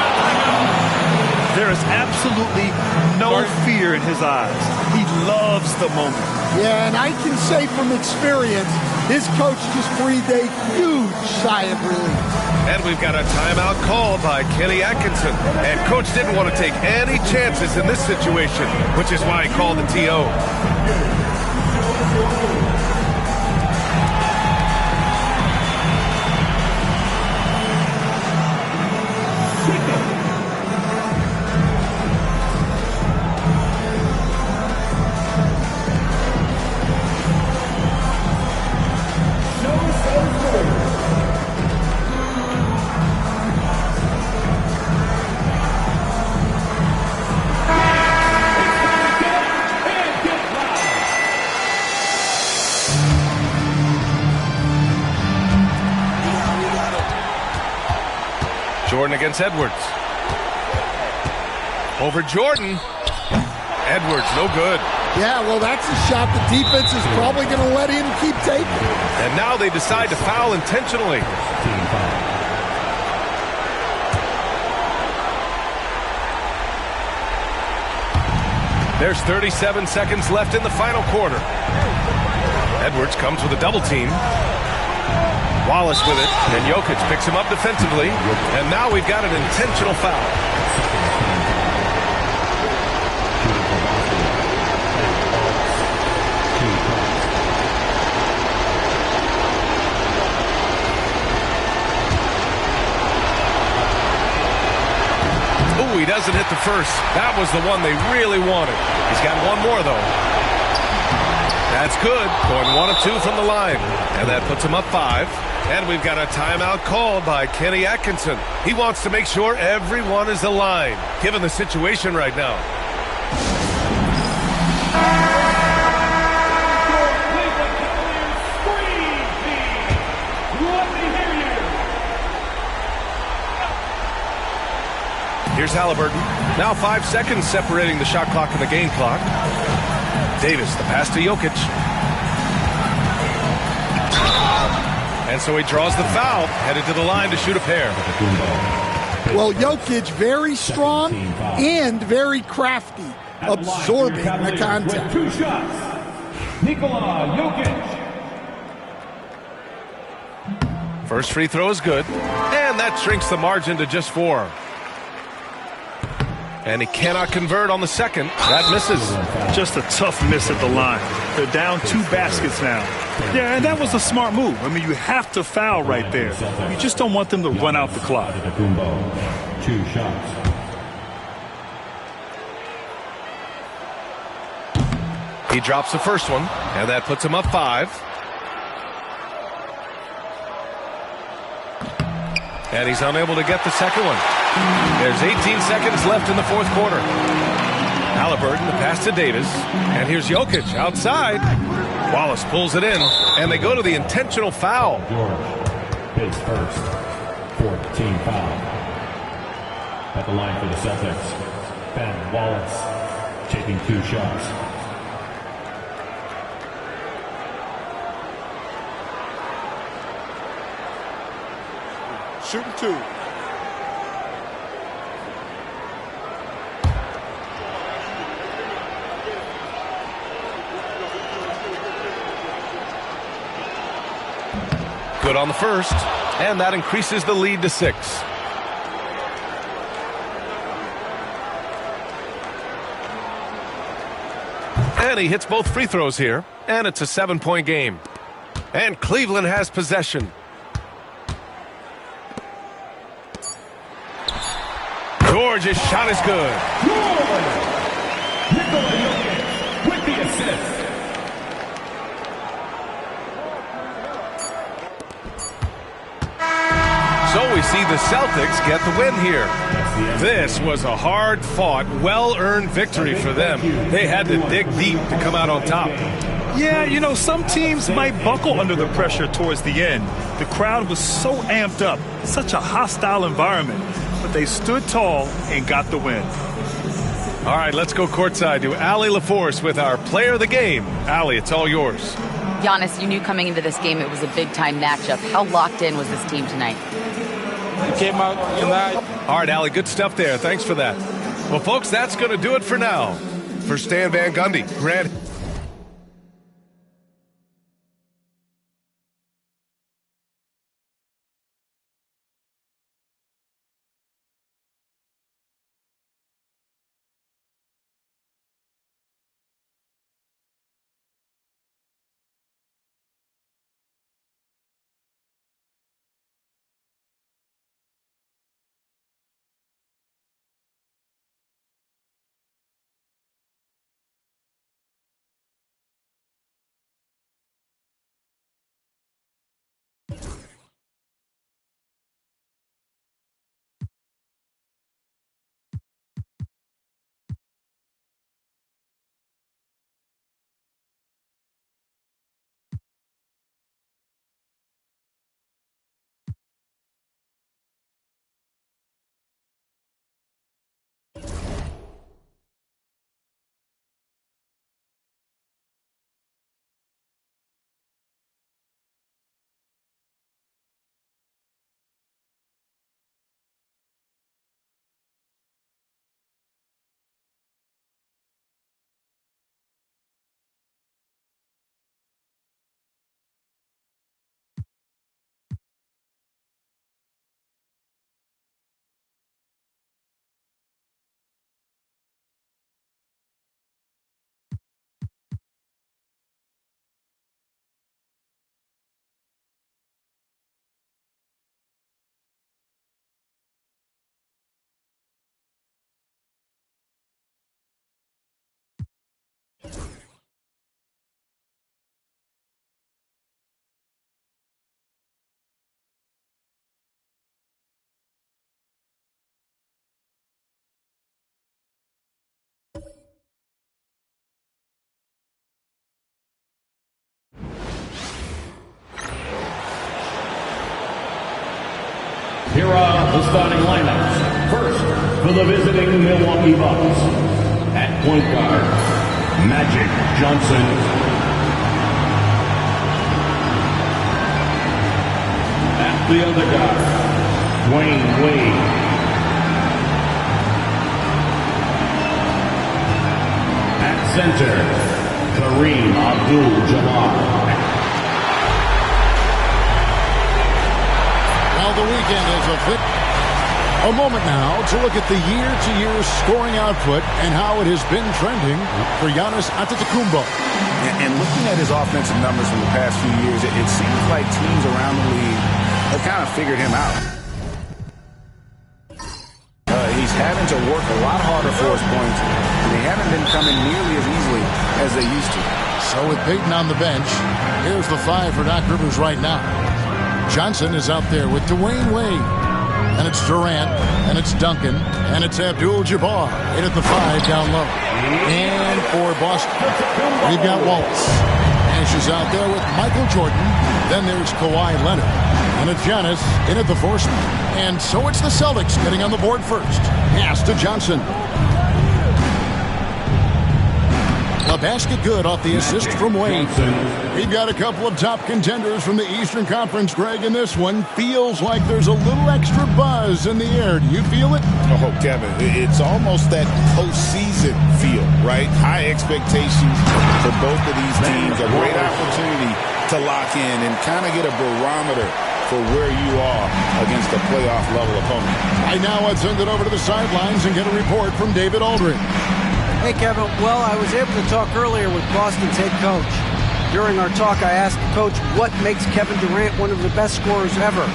There is absolutely no fear in his eyes. He loves the moment. Yeah, and I can say from experience, his coach just breathed a huge sigh of relief. And we've got a timeout called by Kenny Atkinson. And Coach didn't want to take any chances in this situation, which is why he called the TO. Jordan against Edwards. Over Jordan. Edwards, no good. Yeah, well, that's a shot the defense is probably going to let him keep taking. And now they decide to foul intentionally. There's 37 seconds left in the final quarter. Edwards comes with a double team. Wallace with it, and Jokic picks him up defensively. And now we've got an intentional foul. Ooh, he doesn't hit the first. That was the one they really wanted. He's got one more, though. That's good. Going 1 of 2 from the line. And that puts him up 5. And we've got a timeout called by Kenny Atkinson. He wants to make sure everyone is aligned, given the situation right now. Here's Halliburton. Now 5 seconds separating the shot clock and the game clock. Davis, the pass to Jokic. And so he draws the foul, headed to the line to shoot a pair. Well, Jokic very strong and very crafty, absorbing the contact. 2 shots. Nikola Jokic. First free throw is good, and that shrinks the margin to just 4. And he cannot convert on the second. That misses. Just a tough miss at the line. They're down 2 baskets now. Yeah, and that was a smart move. I mean, you have to foul right there. You just don't want them to run out the clock. 2 shots. He drops the first one, and that puts him up 5. And he's unable to get the second one. There's 18 seconds left in the fourth quarter. Halliburton, the pass to Davis. And here's Jokic outside. Wallace pulls it in, and they go to the intentional foul. George, his first 14 foul. At the line for the Celtics, Ben Wallace taking 2 shots. Shooting 2. Good on the first, and that increases the lead to 6. And he hits both free throws here, and it's a 7-point game. And Cleveland has possession. George's shot is good. Nikola Jokic with the assist. So we see the Celtics get the win here. This was a hard-fought, well-earned victory for them. They had to dig deep to come out on top. Yeah, you know, some teams might buckle under the pressure towards the end. The crowd was so amped up, such a hostile environment. But they stood tall and got the win. All right, let's go courtside to Allie LaForce with our player of the game. Allie, it's all yours. Giannis, you knew coming into this game it was a big-time matchup. How locked in was this team tonight? It came out tonight. All right, Allie, good stuff there. Thanks for that. Well, folks, that's going to do it for now. For Stan Van Gundy, Grant. Here are the starting lineups. First, for the visiting Milwaukee Bucks. At point guard, Magic Johnson. At the other guard, Dwayne Wade. At center, Kareem Abdul-Jabbar. Now the weekend is a moment now to look at the year-to-year scoring output and how it has been trending for Giannis Antetokounmpo. And looking at his offensive numbers from the past few years, it seems like teams around the league have kind of figured him out. He's having to work a lot harder for his points, and they haven't been coming nearly as easily as they used to. So with Peyton on the bench, here's the 5 for Doc Rivers right now. Johnson is out there with Dwayne Wade. And it's Durant, and it's Duncan, and it's Abdul-Jabbar in at the 5 down low. And for Boston, we've got Wallace. Nash is out there with Michael Jordan. Then there's Kawhi Leonard. And it's Giannis in at the 4 spot. And so it's the Celtics getting on the board first. Pass to Johnson. The basket good off the assist from Wade. We've got a couple of top contenders from the Eastern Conference, Greg, and this one feels like there's a little extra buzz in the air. Do you feel it? Oh, Kevin, it's almost that postseason feel, right? High expectations for both of these teams. A great opportunity to lock in and kind of get a barometer for where you are against a playoff-level opponent. Right now, I'd send it over to the sidelines and get a report from David Aldridge. Hey, Kevin. Well, I was able to talk earlier with Boston's head coach. During our talk, I asked the coach what makes Kevin Durant one of the best scorers ever.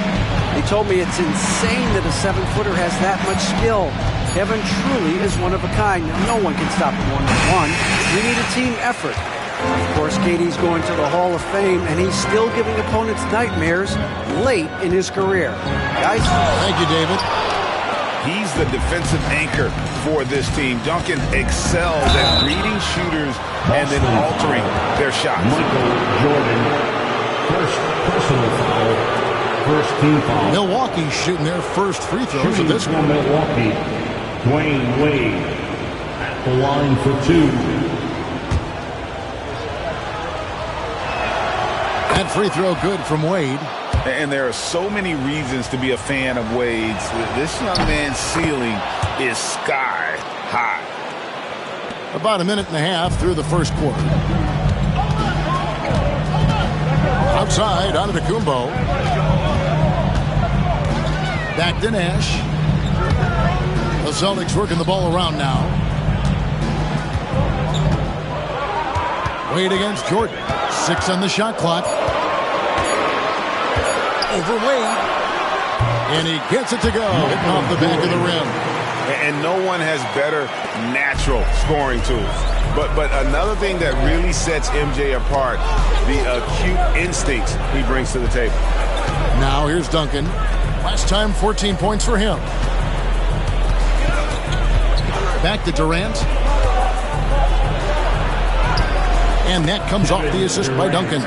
He told me it's insane that a 7-footer has that much skill. Kevin truly is one of a kind. No one can stop him one-on-one. We need a team effort. Of course, KD's going to the Hall of Fame, and he's still giving opponents nightmares late in his career. Guys? Thank you, David. He's the defensive anchor for this team. Duncan excels at reading shooters and then altering their shots. Michael Jordan, first personal foul, first team foul. Milwaukee shooting their first free throws of this one. Milwaukee, Dwayne Wade at the line for 2. That free throw good from Wade. And there are so many reasons to be a fan of Wade's. This young man's ceiling is sky high. About a minute and a half through the first quarter. Outside, Antetokounmpo. Back to Nash. The Celtics working the ball around now. Wade against Jordan. 6 on the shot clock. Over Wade. And he gets it to go. Hitting off the back of the rim. And no one has better natural scoring tools. But another thing that really sets MJ apart, the acute instincts he brings to the table. Now here's Duncan. Last time, 14 points for him. Back to Durant. And that comes off the assist by Duncan.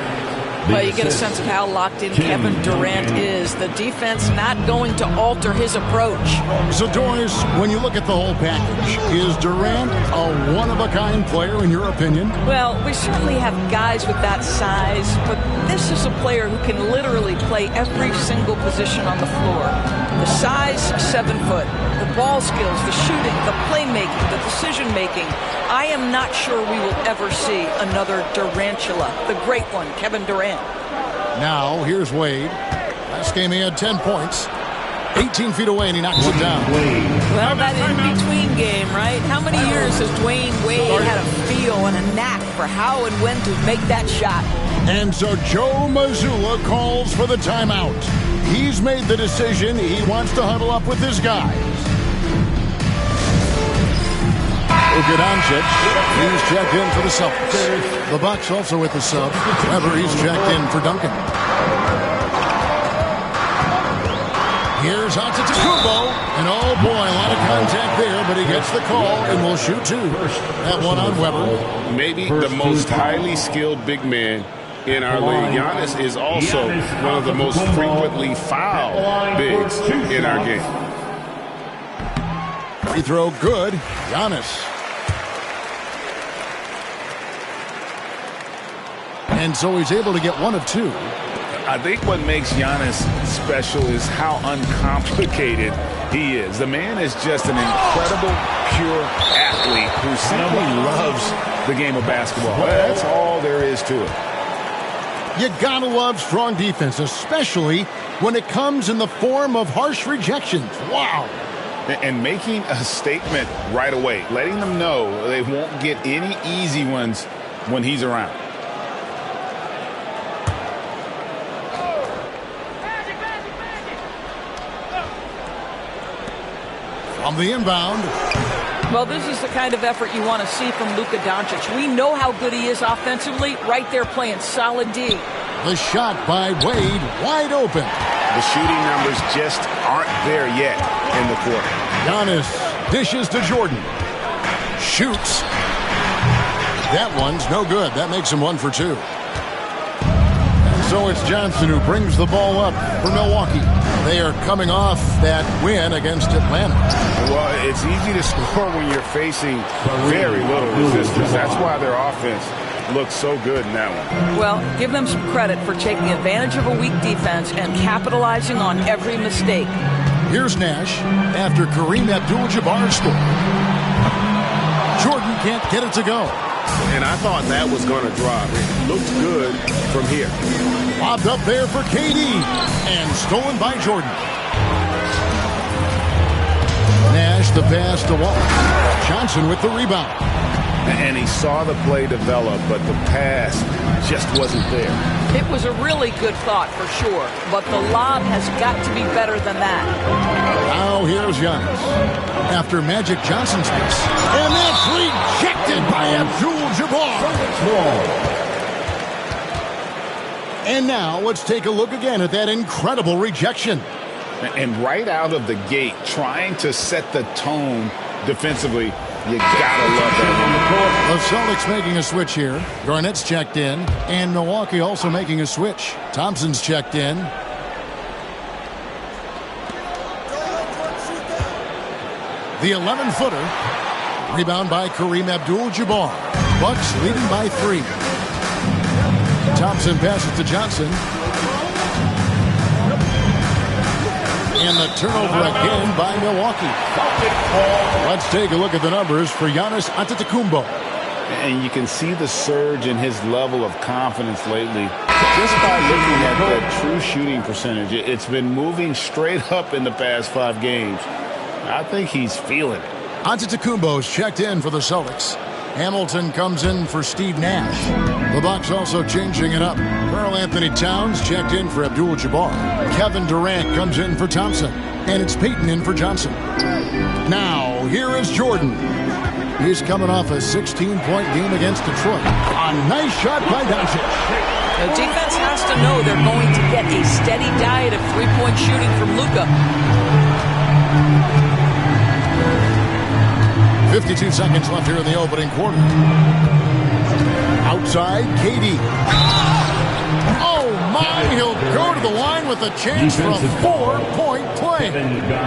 Well, you get a sense of how locked in Kevin Durant is. The defense not going to alter his approach. So, Doris, when you look at the whole package, is Durant a one-of-a-kind player in your opinion? Well, we certainly have guys with that size, but this is a player who can literally play every single position on the floor. The size, 7 foot. The ball skills, the shooting, the playmaking, the decision-making. I am not sure we will ever see another Durantula, the great one, Kevin Durant. Now, here's Wade. Last game he had 10 points. 18 feet away, and he knocks it down. Well, that in-between game, right? How many years has Dwayne Wade had a feel and a knack for how and when to make that shot? And so Joe Mazzulla calls for the timeout. He's made the decision. He wants to huddle up with his guys. Luka Doncic, he's checked in for the Celtics. The Bucks also with the sub. However, he's checked in for Duncan. Here's Antetokounmpo, and oh boy, a lot of contact there, but he gets the call and will shoot 2. That one on Weber. Maybe the most highly skilled big man in our league. Giannis is also one of the most frequently fouled bigs in our game. Free throw good. Giannis. And so he's able to get one of two. I think what makes Giannis special is how uncomplicated he is. The man is just an incredible, pure athlete who simply loves the game of basketball. That's all there is to it. You gotta love strong defense, especially when it comes in the form of harsh rejections. Wow. And making a statement right away, letting them know they won't get any easy ones when he's around. On the inbound. Well, this is the kind of effort you want to see from Luka Doncic. We know how good he is offensively, right there playing solid D. The shot by Wade, wide open. The shooting numbers just aren't there yet in the quarter. Giannis dishes to Jordan. Shoots. That one's no good. That makes him 1 for 2. So it's Johnson who brings the ball up for Milwaukee. They are coming off that win against Atlanta. Well, it's easy to score when you're facing very little resistance. That's why their offense looks so good in that one. Well, give them some credit for taking advantage of a weak defense and capitalizing on every mistake. Here's Nash after Kareem Abdul-Jabbar scored. Jordan can't get it to go. And I thought that was going to drop. It looked good from here. Lobbed up there for KD and stolen by Jordan. Nash the pass to Wall. Johnson with the rebound. And he saw the play develop, but the pass just wasn't there. It was a really good thought for sure, but the lob has got to be better than that. Now here's Giannis after Magic Johnson's miss. And that's rejected by Abdul-Jabbar. And now let's take a look again at that incredible rejection. And right out of the gate, trying to set the tone defensively, you gotta love that. The Celtics making a switch here. Garnett's checked in, and Milwaukee also making a switch. Thompson's checked in. The 11-footer. Rebound by Kareem Abdul-Jabbar. Bucks leading by 3. Thompson passes to Johnson. And the turnover again by Milwaukee. Let's take a look at the numbers for Giannis Antetokounmpo. And you can see the surge in his level of confidence lately. Just by looking at the true shooting percentage, it's been moving straight up in the past 5 games. I think he's feeling it. Antetokounmpo's checked in for the Celtics. Hamilton comes in for Steve Nash. The Bucks also changing it up. Karl Anthony Towns checked in for Abdul-Jabbar. Kevin Durant comes in for Thompson. And it's Payton in for Johnson. Now, here is Jordan. He's coming off a 16-point game against Detroit. A nice shot by Doncic. The defense has to know they're going to get a steady diet of three-point shooting from Luka. 52 seconds left here in the opening quarter. Outside, KD. Oh, my, he'll go to the line with a chance for a 4-point play.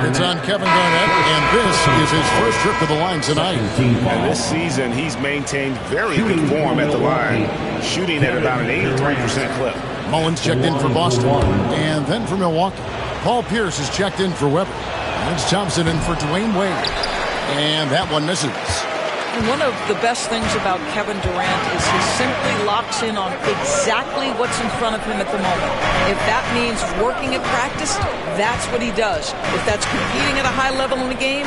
It's on Kevin Garnett, and this is his first trip to the line tonight. And this season, he's maintained very good form at the line, shooting at about an 83% clip. Mullins checked in for Boston, and then for Milwaukee. Paul Pierce is checked in for Weber. And it's Thompson in for Dwayne Wade. And that one misses. And one of the best things about Kevin Durant is he simply locks in on exactly what's in front of him at the moment. If that means working at practice, that's what he does. If that's competing at a high level in the game,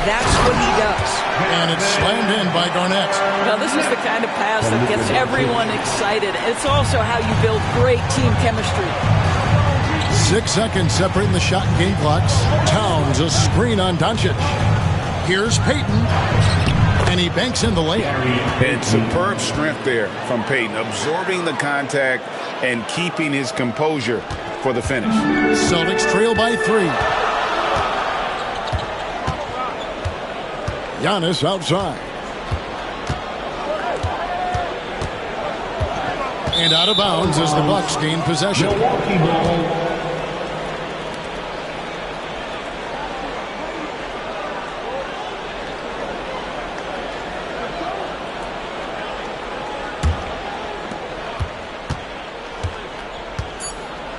that's what he does. And it's slammed in by Garnett. Now, this is the kind of pass that gets everyone excited. It's also how you build great team chemistry. 6 seconds separating the shot and game clocks. Towns, a screen on Doncic. Here's Payton, and he banks in the layup. And superb strength there from Payton, absorbing the contact and keeping his composure for the finish. Celtics trail by 3. Giannis outside. And out of bounds as the Bucks gain possession. Milwaukee ball.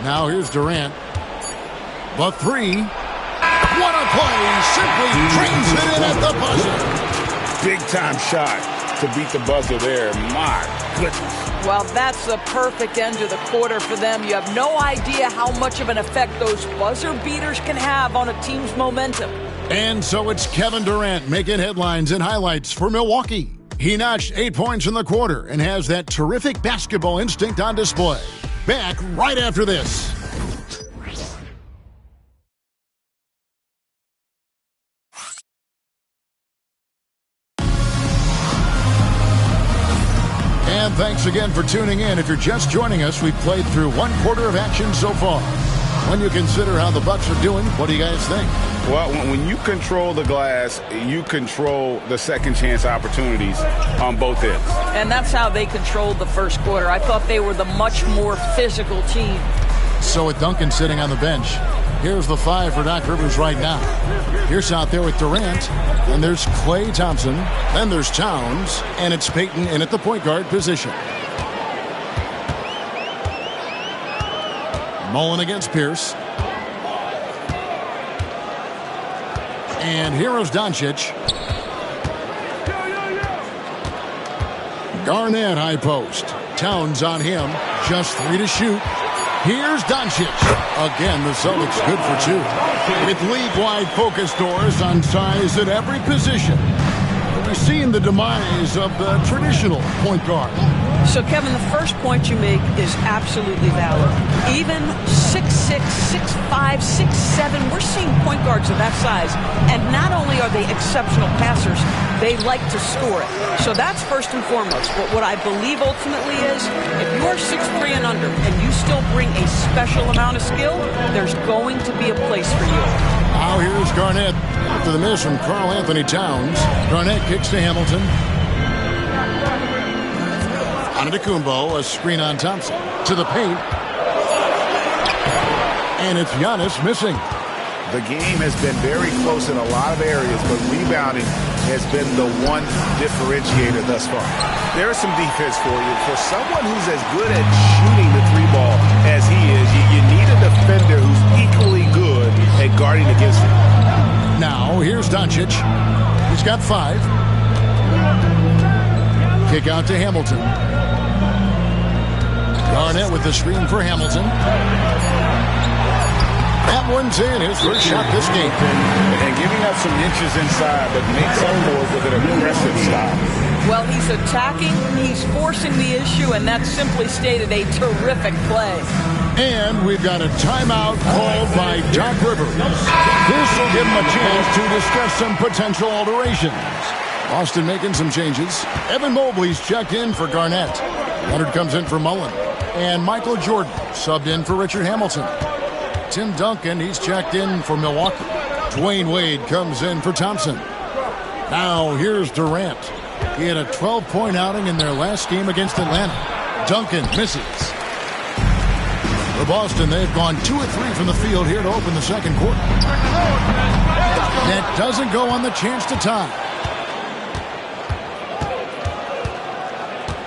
Now here's Durant. The three. What a play. Simply trains it in at the buzzer. Big time shot to beat the buzzer there. My goodness. Well, that's the perfect end to the quarter for them. You have no idea how much of an effect those buzzer beaters can have on a team's momentum. And so it's Kevin Durant making headlines and highlights for Milwaukee. He notched 8 points in the quarter and has that terrific basketball instinct on display. Back right after this. And thanks again for tuning in. If you're just joining us, we've played through one quarter of action so far. When you consider how the Bucks are doing, what do you guys think? Well, when you control the glass, you control the second chance opportunities on both ends. And that's how they controlled the first quarter. I thought they were the much more physical team. So with Duncan sitting on the bench, here's the 5 for Doc Rivers right now. Here's out there with Durant, and there's Klay Thompson, then there's Towns, and it's Payton in at the point guard position. Mullen against Pierce. And here is Doncic. Garnett high post. Towns on him. Just 3 to shoot. Here's Doncic. Again, the Celtics good for 2. With league-wide focus doors on size at every position. We've seen the demise of the traditional point guard. So, Kevin, the first point you make is absolutely valid. Even 6'6", 6'5", 6'7", we're seeing point guards of that size. And not only are they exceptional passers, they like to score it. So that's first and foremost. But what I believe ultimately is, if you're 6'3" and under and you still bring a special amount of skill, there's going to be a place for you. Now here's Garnett. After the miss from Karl Anthony Towns, Garnett kicks to Hamilton. Antetokounmpo, a screen on Thompson. To the paint. And it's Giannis missing. The game has been very close in a lot of areas, but rebounding has been the one differentiator thus far. There's some defense for you. For someone who's as good at shooting the 3-ball as he is, you need a defender who's equally good at guarding against him. Now, here's Doncic. He's got 5. Kick out to Hamilton. Garnett with the screen for Hamilton. That one's in. His first shot this game. And giving up some inches inside, but makes up for it with an aggressive style. Well, he's attacking, he's forcing the issue, and that's simply stated a terrific play. And we've got a timeout called by Doc Rivers. This will give him a chance to discuss some potential alterations. Boston making some changes. Evan Mobley's checked in for Garnett. Leonard comes in for Mullen. And Michael Jordan subbed in for Richard Hamilton. Tim Duncan, he's checked in for Milwaukee. Dwayne Wade comes in for Thompson. Now here's Durant. He had a 12-point outing in their last game against Atlanta. Duncan misses. For Boston, they've gone 2 of 3 from the field here to open the second quarter. That doesn't go on the chance to tie.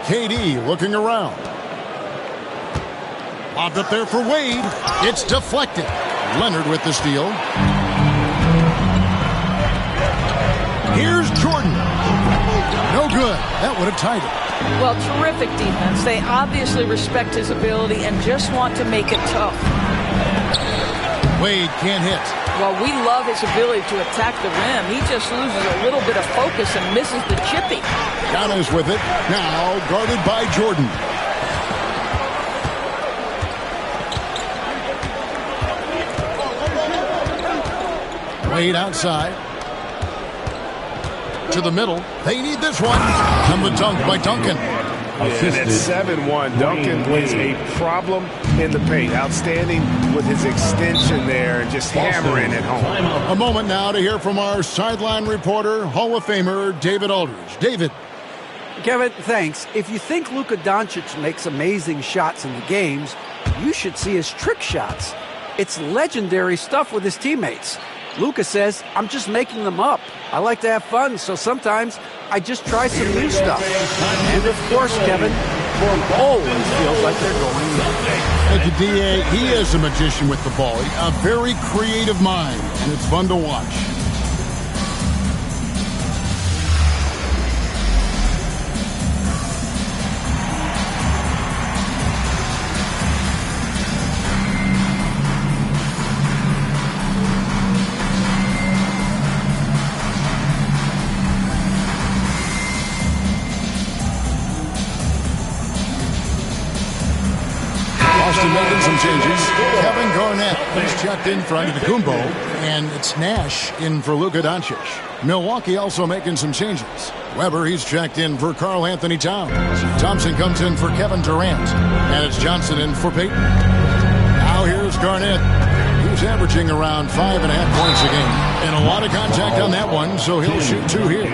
KD looking around. Popped up there for Wade. It's deflected. Leonard with the steal. Here's Jordan. No good. That would have tied it. Well, terrific defense. They obviously respect his ability and just want to make it tough. Wade can't hit. Well, we love his ability to attack the rim. He just loses a little bit of focus and misses the chippy. Giannis with it. Now guarded by Jordan. Wade outside. To the middle. They need this one. And the dunk by Duncan. And at 7-1, Duncan is a problem in the paint. Outstanding with his extension there and just hammering it home. A moment now to hear from our sideline reporter, Hall of Famer David Aldridge. David. Kevin, thanks. If you think Luka Doncic makes amazing shots in the games, you should see his trick shots. It's legendary stuff with his teammates. Luka says, I'm just making them up. I like to have fun, so sometimes I just try some new stuff. And of course, Kevin, always feels like they're going in. Thank you, D.A. He is a magician with the ball. A very creative mind, and it's fun to watch. Boston making some changes. Kevin Garnett is checked in for Antetokounmpo, and it's Nash in for Luka Doncic. Milwaukee also making some changes. Weber, he's checked in for Karl Anthony Towns. Thompson comes in for Kevin Durant, and it's Johnson in for Payton. Now here's Garnett. He's averaging around 5.5 points a game, and a lot of contact on that one, so he'll shoot 2 here.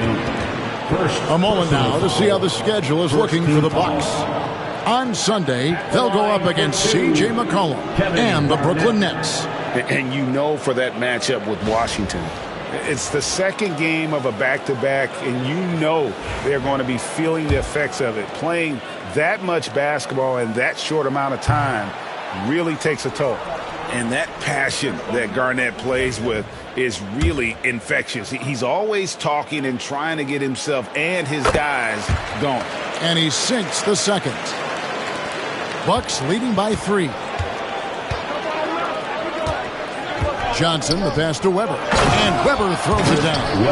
A moment now to see how the schedule is looking for the Bucks. On Sunday, they'll go up against C.J. McCollum and the Brooklyn Nets. And you know, for that matchup with Washington, it's the second game of a back-to-back, and you know they're going to be feeling the effects of it. Playing that much basketball in that short amount of time really takes a toll. And that passion that Garnett plays with is really infectious. He's always talking and trying to get himself and his guys going. And he sinks the second. Bucks leading by 3. Johnson, the pass to Weber. And Weber throws it down.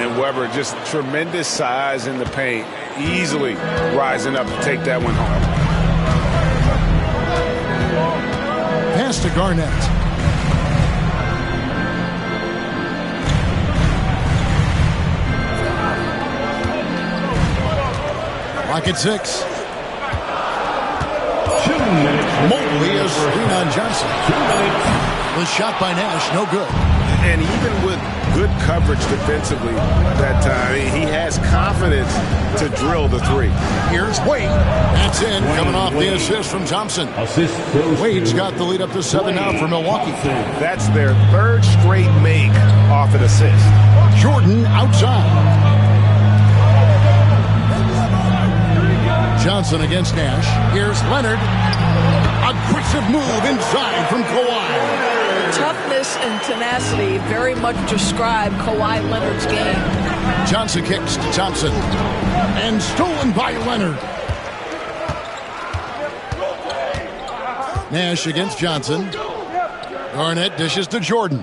And Weber, just tremendous size in the paint. Easily rising up to take that one home. Pass to Garnett. Clock at 6. Mobley is lean on Johnson. The shot by Nash, no good. And even with good coverage defensively that time, he has confidence to drill the 3. Here's Wade. That's in, coming off the assist from Thompson. Wade's got the lead up to 7 now for Milwaukee. That's their 3rd straight make off an assist. Jordan outside. Johnson against Nash. Here's Leonard. Aggressive move inside from Kawhi. Toughness and tenacity very much describe Kawhi Leonard's game. Johnson kicks to Thompson. And stolen by Leonard. Nash against Johnson. Garnett dishes to Jordan.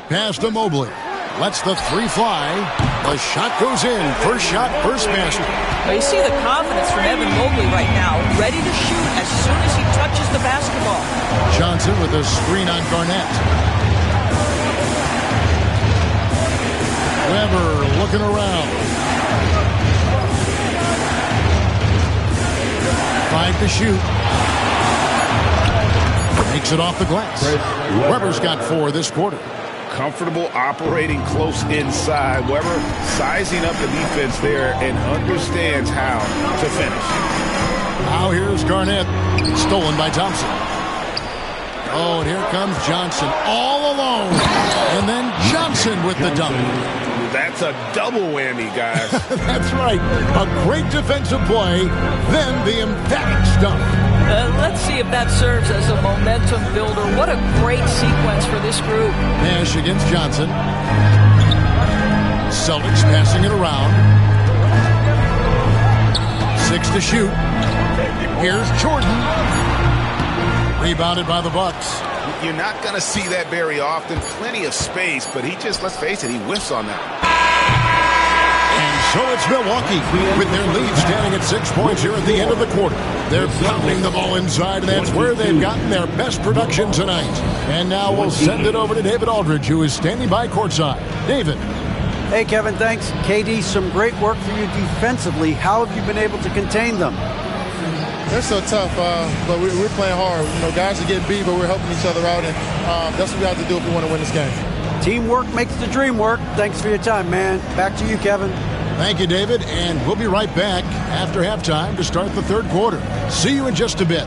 Pass to Mobley. Lets the 3 fly. The shot goes in. First shot, first basket. Well, you see the confidence from Evan Mobley right now, ready to shoot as soon as he touches the basketball. Johnson with a screen on Garnett. Weber looking around. 5 to shoot. Makes it off the glass. Weber's got 4 this quarter. Comfortable operating close inside. Weber sizing up the defense there and understands how to finish. Now here's Garnett. Stolen by Thompson. Oh, and here comes Johnson all alone. And then Johnson with the dunk. That's a double whammy, guys. That's right. A great defensive play, then the emphatic dunk. Let's see if that serves as a momentum builder. What a great sequence for this group. Nash against Johnson. Celtics passing it around. 6 to shoot. Here's Jordan. Rebounded by the Bucks. You're not going to see that very often. Plenty of space, but he just, let's face it, he whiffs on that. And so it's Milwaukee with their lead standing at 6 points here at the end of the quarter. They're pounding the ball inside, and that's where they've gotten their best production tonight. And now we'll send it over to David Aldridge, who is standing by courtside. David. Hey, Kevin, thanks. KD, some great work for you defensively. How have you been able to contain them? They're so tough, but we're playing hard. You know, guys are getting beat, but we're helping each other out, and that's what we have to do if we want to win this game. Teamwork makes the dream work. Thanks for your time, man. Back to you, Kevin. Thank you, David, and we'll be right back after halftime to start the third quarter. See you in just a bit.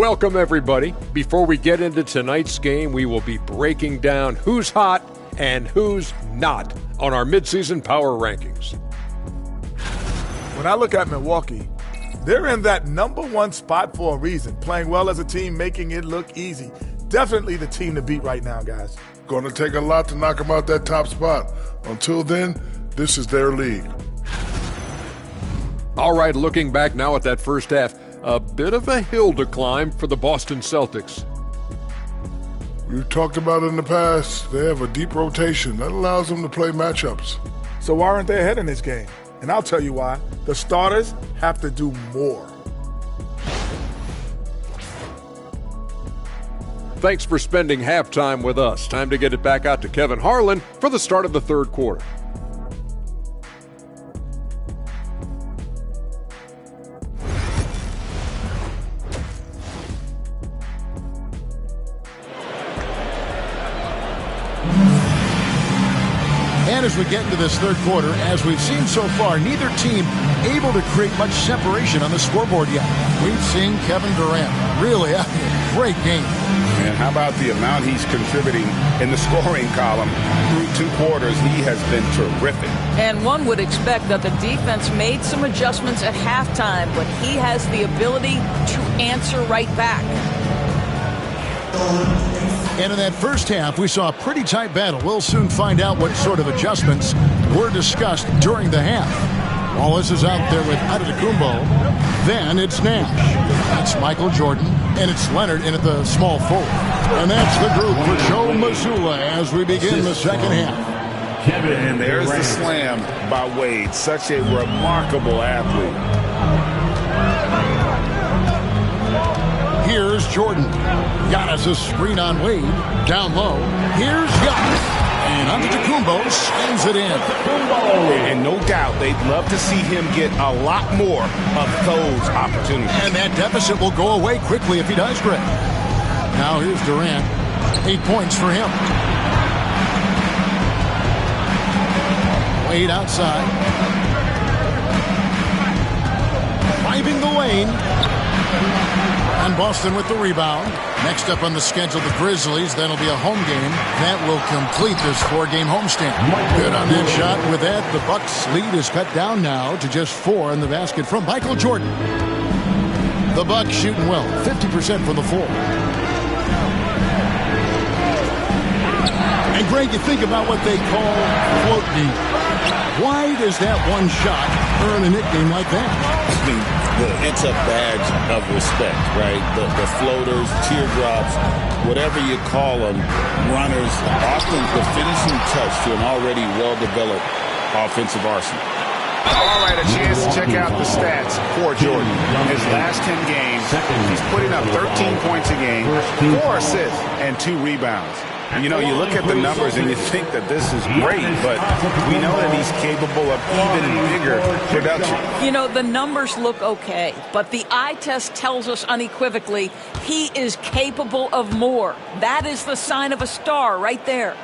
Welcome, everybody. Before we get into tonight's game, we will be breaking down who's hot and who's not on our midseason power rankings. When I look at Milwaukee, they're in that number one spot for a reason, playing well as a team, making it look easy. Definitely the team to beat right now, guys. Going to take a lot to knock them out that top spot. Until then, this is their league. All right, looking back now at that first half, a bit of a hill to climb for the Boston Celtics. We've talked about it in the past. They have a deep rotation. That allows them to play matchups. So why aren't they ahead in this game? And I'll tell you why. The starters have to do more. Thanks for spending halftime with us. Time to get it back out to Kevin Harlan for the start of the third quarter. And as we get into this third quarter, as we've seen so far, neither team able to create much separation on the scoreboard yet. We've seen Kevin Durant really having a great game. And how about the amount he's contributing in the scoring column? Through 2 quarters, he has been terrific. And one would expect that the defense made some adjustments at halftime, but he has the ability to answer right back. And in that first half, we saw a pretty tight battle. We'll soon find out what sort of adjustments were discussed during the half. Wallace is out there with Antetokounmpo. Then it's Nash. It's Michael Jordan. And it's Leonard in at the small forward. And that's the group for Joe Mazzulla as we begin the second half. And there's the slam by Wade. Such a remarkable athlete. Here's Jordan. Giannis a screen on Wade. Down low. Here's Giannis. And Antetokounmpo slams it in. And no doubt they'd love to see him get a lot more of those opportunities. And that deficit will go away quickly if he does, Greg. Now here's Durant. 8 points for him. Wade outside. Driving the lane. And Boston with the rebound. Next up on the schedule, the Grizzlies. That'll be a home game. That will complete this 4-game homestand. Good on that shot. With that, the Bucks' lead is cut down now to just 4 in the basket from Michael Jordan. The Bucks shooting well, 50% from the floor. And Greg, you think about what they call float deep. Why does that one shot earn a nickname like that? I mean, it's a badge of respect, right? The floaters, teardrops, whatever you call them, runners, often the finishing touch to an already well-developed offensive arsenal. All right, a chance to check out the stats for Jordan. His last 10 games, he's putting up 13 points a game, 4 assists, and 2 rebounds. You know, you look at the numbers and you think that this is great, but we know that he's capable of even bigger production. You know, the numbers look okay, but the eye test tells us unequivocally he is capable of more. That is the sign of a star right there.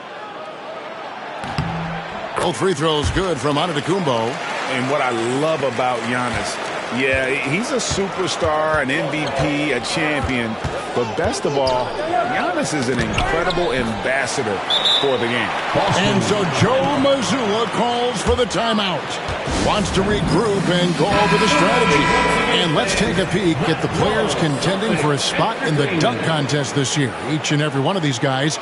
Both free throws good from Antetokounmpo. And what I love about Giannis, yeah, he's a superstar, an MVP, a champion, but best of all, Giannis is an incredible ambassador for the game. And so Joe Mazzulla calls for the timeout. Wants to regroup and go over the strategy. And let's take a peek at the players contending for a spot in the dunk contest this year. Each and every one of these guys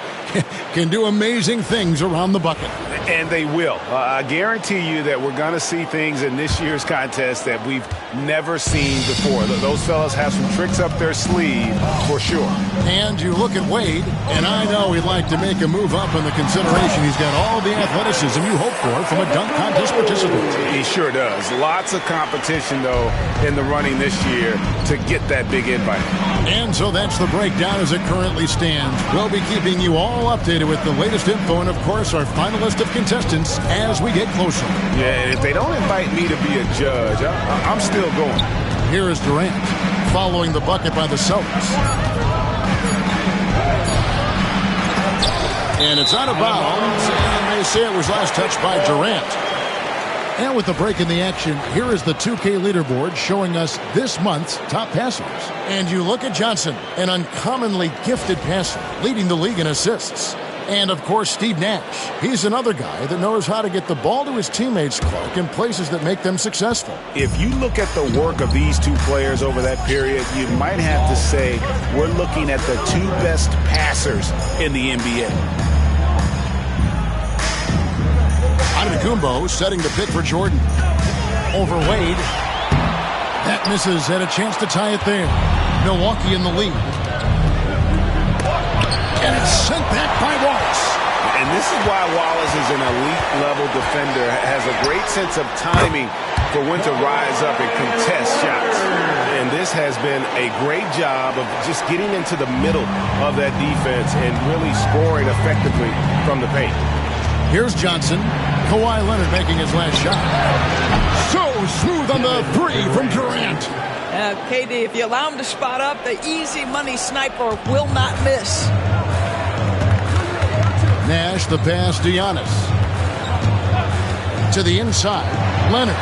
can do amazing things around the bucket. And they will. I guarantee you that we're going to see things in this year's contest that we've never seen before. Those fellas have some tricks up their sleeve for sure. And you look at Wade, and I know he'd like to make a move up in the consideration. He's got all the athleticism you hope for from a dunk contest participant. He sure does. Lots of competition, though, in the running this year to get that big invite. And so that's the breakdown as it currently stands. We'll be keeping you all updated with the latest info and, of course, our final list of contestants as we get closer. Yeah, if they don't invite me to be a judge, I'm still going. Here is Durant following the bucket by the Celtics. And it's out of bounds, and they say it was last touched by Durant. And with the break in the action, here is the 2K leaderboard showing us this month's top passers. And you look at Johnson, an uncommonly gifted passer, leading the league in assists. And, of course, Steve Nash. He's another guy that knows how to get the ball to his teammates, Clark, in places that make them successful. If you look at the work of these two players over that period, you might have to say we're looking at the two best passers in the NBA. Antetokounmpo setting the pick for Jordan. Over Wade. That misses, had a chance to tie it there. Milwaukee in the lead. And it's sent back by Wallace. And this is why Wallace is an elite-level defender, has a great sense of timing for when to rise up and contest shots. And this has been a great job of just getting into the middle of that defense and really scoring effectively from the paint. Here's Johnson. Kawhi Leonard making his last shot. So smooth on the three from Durant. KD, if you allow him to spot up, the easy money sniper will not miss. Nash, the pass to Giannis. To the inside, Leonard.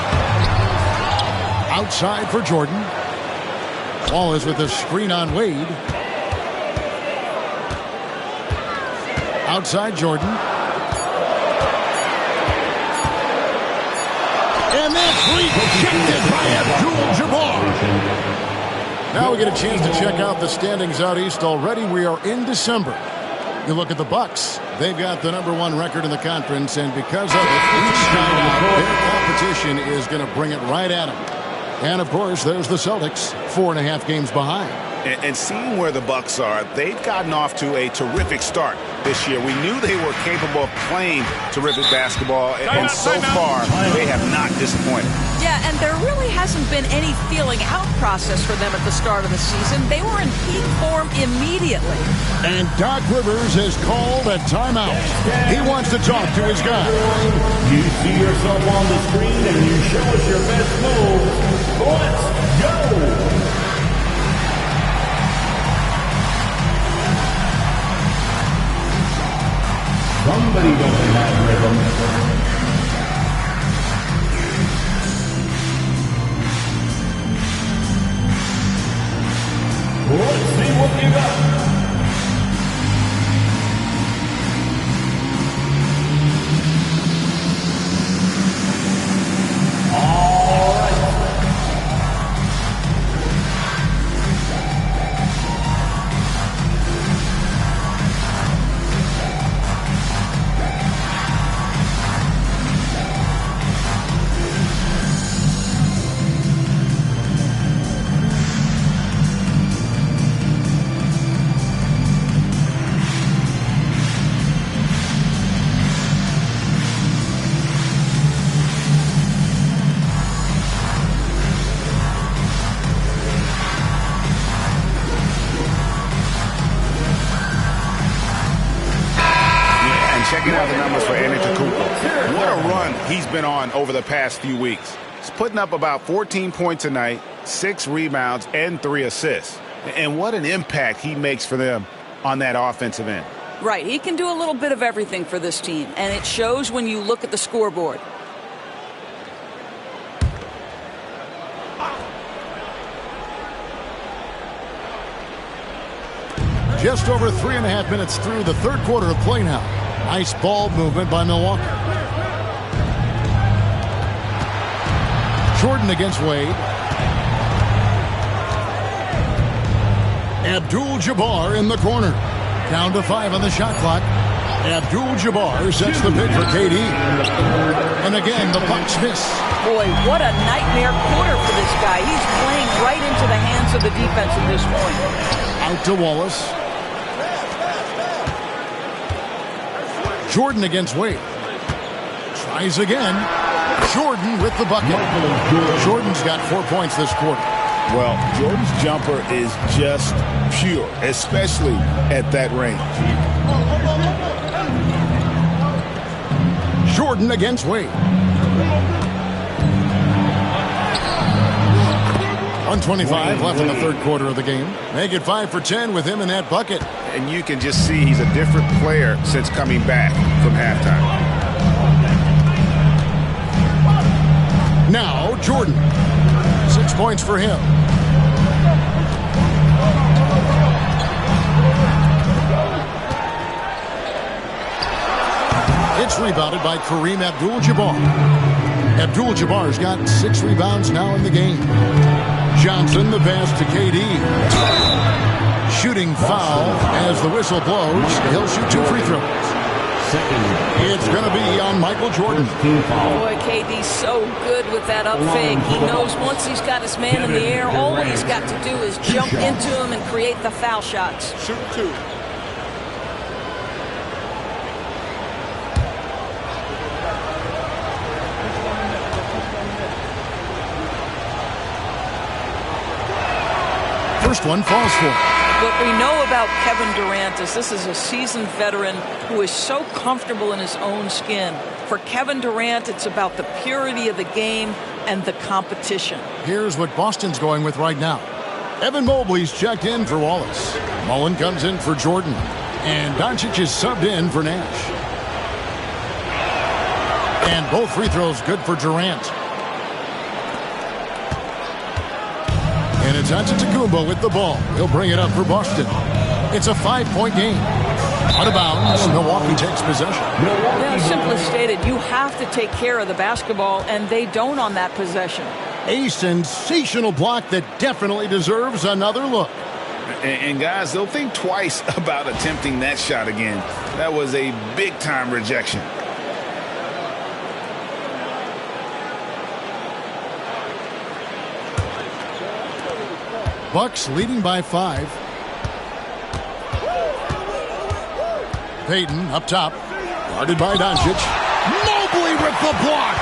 Outside for Jordan. Ball is with the screen on Wade. Outside Jordan. And that's rejected by Abdul-Jabbar. Now we get a chance to check out the standings out east already. We are in December. You look at the Bucks. They've got the #1 record in the conference, and because of it, each time out, their competition is going to bring it right at them. And, of course, there's the Celtics, 4.5 games behind. And seeing where the Bucks are, they've gotten off to a terrific start this year. We knew they were capable of playing terrific basketball, and so far, they have not disappointed. Yeah, and there really hasn't been any feeling out process for them at the start of the season. They were in peak form immediately. And Doc Rivers has called a timeout. He wants to talk to his guys. You see yourself on the screen and you show us your best move. Let's go! Somebody doesn't have rhythm. Let's see what you got. All right. Checking out the numbers for Antetokounmpo. What a run he's been on over the past few weeks. He's putting up about 14 points a night, 6 rebounds, and 3 assists. And what an impact he makes for them on that offensive end. Right. He can do a little bit of everything for this team, and it shows when you look at the scoreboard. Just over 3.5 minutes through the third quarter of play now. Nice ball movement by Milwaukee. Jordan against Wade. Abdul-Jabbar in the corner. Down to 5 on the shot clock. Abdul-Jabbar sets the pick for KD. And again, the Bucks miss. Boy, what a nightmare quarter for this guy. He's playing right into the hands of the defense at this point. Out to Wallace. Jordan against Wade. Tries again. Jordan with the bucket. Jordan's got 4 points this quarter. Well, Jordan's jumper is just pure, especially at that range. Jordan against Wade. 1:25 left in the third quarter of the game. Make it 5 for 10 with him in that bucket. And you can just see he's a different player since coming back from halftime. Now Jordan. 6 points for him. It's rebounded by Kareem Abdul-Jabbar. Abdul-Jabbar's got 6 rebounds now in the game. Johnson, the pass to KD. Shooting foul as the whistle blows. He'll shoot 2 free throws. It's going to be on Michael Jordan. Boy, KD's so good with that up fake. He knows once he's got his man in the air, all he's got to do is jump into him and create the foul shots. Shoot 2. First one falls for him. What we know about Kevin Durant is this is a seasoned veteran who is so comfortable in his own skin. For Kevin Durant, it's about the purity of the game and the competition. Here's what Boston's going with right now. Evan Mobley's checked in for Wallace. Mullen comes in for Jordan. And Doncic is subbed in for Nash. And both free throws good for Durant. And it's Antetokounmpo with the ball. He'll bring it up for Boston. It's a 5-point game. Out of bounds, Milwaukee takes possession. Yeah, simply stated, you have to take care of the basketball, and they don't on that possession. A sensational block that definitely deserves another look. And guys, they'll think twice about attempting that shot again. That was a big-time rejection. Bucks leading by 5. Payton up top. Guarded by Doncic. Mobley with the block.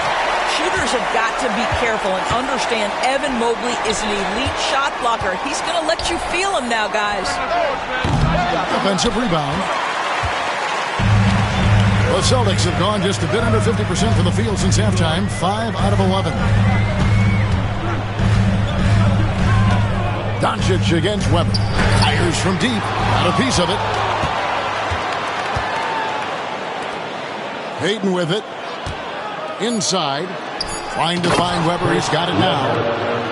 Shooters have got to be careful and understand Evan Mobley is an elite shot blocker. He's going to let you feel him now, guys. Offensive rebound. The Celtics have gone just a bit under 50% from the field since halftime. 5 out of 11. Doncic against Weber. Fires from deep. Got a piece of it. Payton with it. Inside. Trying to find Weber. He's got it now.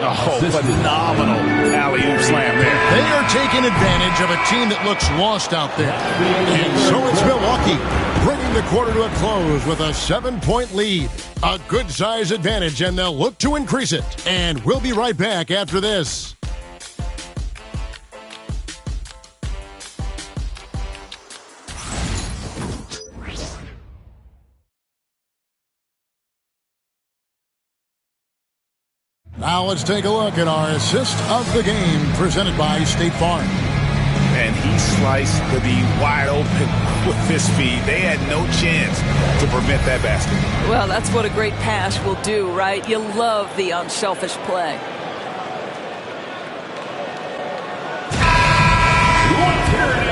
Oh, phenomenal alley-oop slam there. They are taking advantage of a team that looks lost out there. And so it's Milwaukee bringing the quarter to a close with a 7-point lead. A good size advantage, and they'll look to increase it. And we'll be right back after this. Now let's take a look at our assist of the game presented by State Farm. And he sliced the D wide open with his speed. They had no chance to prevent that basket. Well, that's what a great pass will do, right? You love the unselfish play.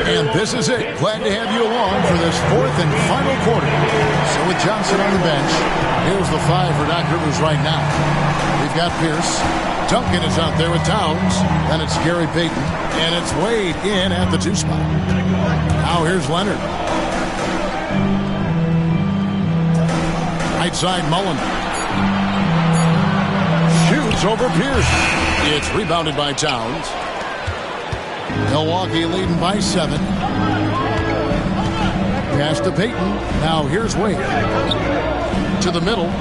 And this is it. Glad to have you along for this 4th and final quarter. So with Johnson on the bench, here's the 5 for Doc Rivers right now. We've got Pierce. Duncan is out there with Towns. Then it's Gary Payton. And it's Wade in at the 2 spot. Now here's Leonard. Right side Mullen. Shoots over Pierce. It's rebounded by Towns. Milwaukee leading by 7. Pass to Payton. Now here's Wade. To the middle.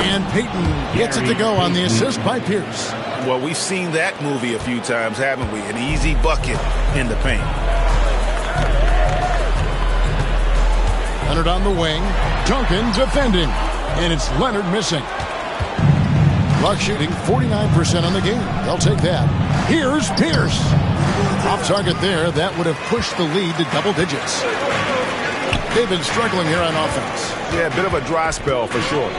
And Payton gets it to go on the assist by Pierce. Well, we've seen that movie a few times, haven't we? An easy bucket in the paint. Leonard on the wing. Duncan defending. And it's Leonard missing. Buck shooting 49% on the game. They'll take that. Here's Pierce. Off target there. That would have pushed the lead to double digits. They've been struggling here on offense. Yeah, a bit of a dry spell for sure.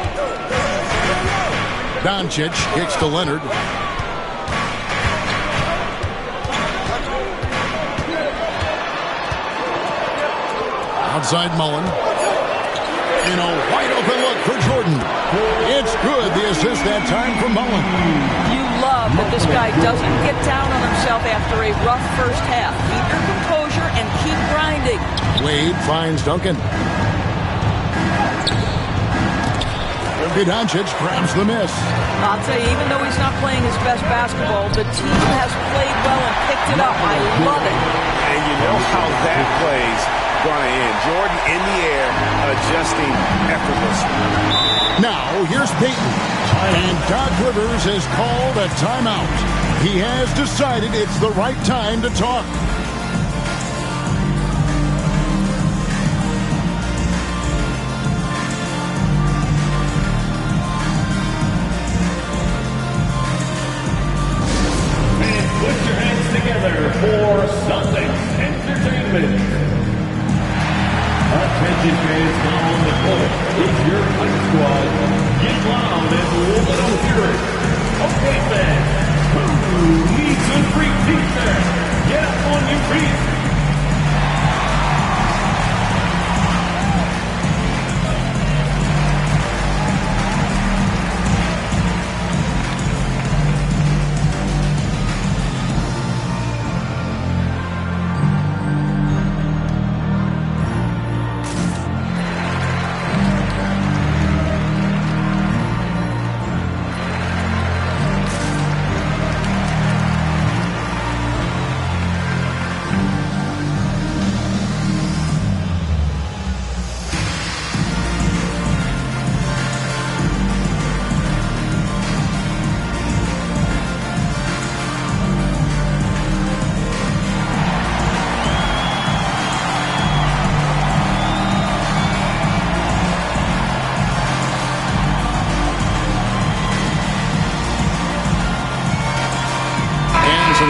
Doncic kicks to Leonard. Outside Mullen. In a wide open look for Jordan. It's good. The assist that time from Mullen. You love that this guy doesn't get down on himself after a rough first half. Keep your composure and keep grinding. Wade finds Duncan. Luka Doncic grabs the miss. I'll tell you, even though he's not playing his best basketball, the team has played well and picked it up. I love it. And you know how that play's going to end. Jordan in the air, adjusting effortlessly. Now, here's Peyton. And Doc Rivers has called a timeout. He has decided it's the right time to talk. Put your hands together for Celtics Entertainment. Attention fans now on the court. It's your hype squad. Get loud and let them hear it. Okay, fans. Who needs a free defense? Get up on your feet.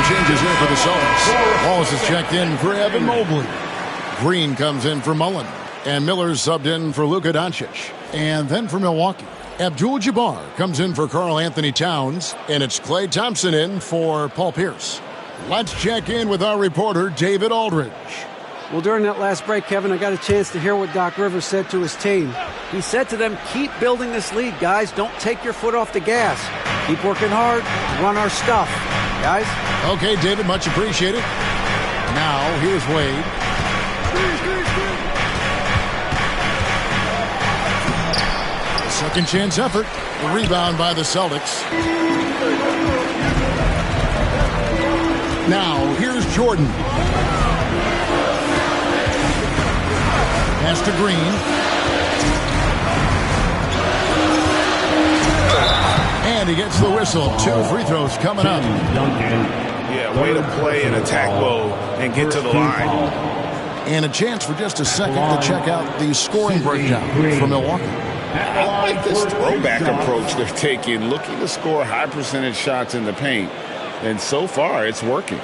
Changes in for the Celtics. Wallace is checked in for Evan Mobley. Green comes in for Mullen. And Miller's subbed in for Luka Doncic. And then for Milwaukee, Abdul-Jabbar comes in for Karl Anthony Towns. And it's Klay Thompson in for Paul Pierce. Let's check in with our reporter, David Aldridge. Well, during that last break, Kevin, I got a chance to hear what Doc Rivers said to his team. He said to them, keep building this lead, guys. Don't take your foot off the gas. Keep working hard. Run our stuff, guys. Okay, David, much appreciated. Now, here's Wade. A second chance effort. The rebound by the Celtics. Now, here's Jordan. Pass to Green. And he gets the whistle. 2 free throws coming up. Yeah, way to play in attack mode and get to the line. And a chance for just a second to check out the scoring breakdown for Milwaukee. I like this throwback approach they're taking, looking to score high percentage shots in the paint. And so far, it's working.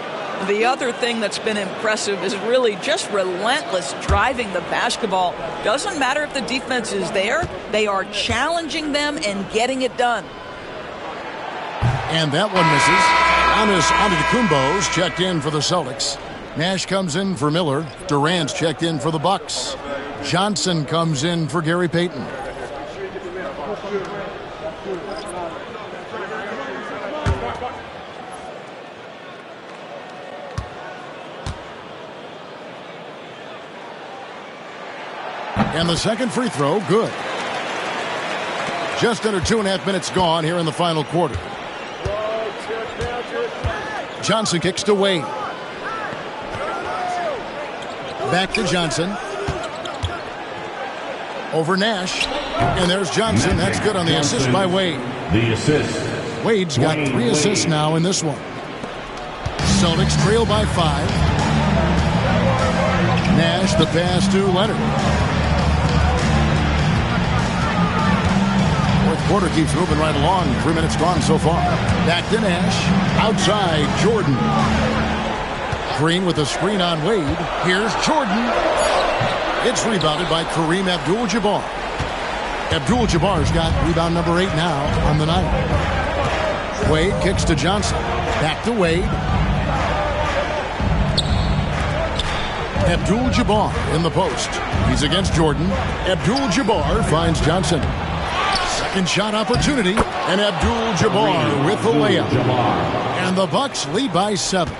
The other thing that's been impressive is really just relentless driving the basketball. Doesn't matter if the defense is there. They are challenging them and getting it done. And that one misses. Giannis Antetokounmpo's checked in for the Celtics. Nash comes in for Miller. Durant's checked in for the Bucks. Johnson comes in for Gary Payton. And the second free throw, good. Just under 2.5 minutes gone here in the final quarter. Johnson kicks to Wade. Back to Johnson. Over Nash. And there's Johnson. That's good on the assist by Wade. The assist. Wade's got 3 assists now in this one. Celtics trail by 5. Nash the pass to Leonard. Quarter keeps moving right along. 3 minutes gone so far. Back to Nash. Outside, Jordan. Green with a screen on Wade. Here's Jordan. It's rebounded by Kareem Abdul-Jabbar. Abdul-Jabbar's got rebound number 8 now on the night. Wade kicks to Johnson. Back to Wade. Abdul-Jabbar in the post. He's against Jordan. Abdul-Jabbar finds Johnson. Second shot opportunity, and Abdul-Jabbar with the layup. And the Bucks lead by 7.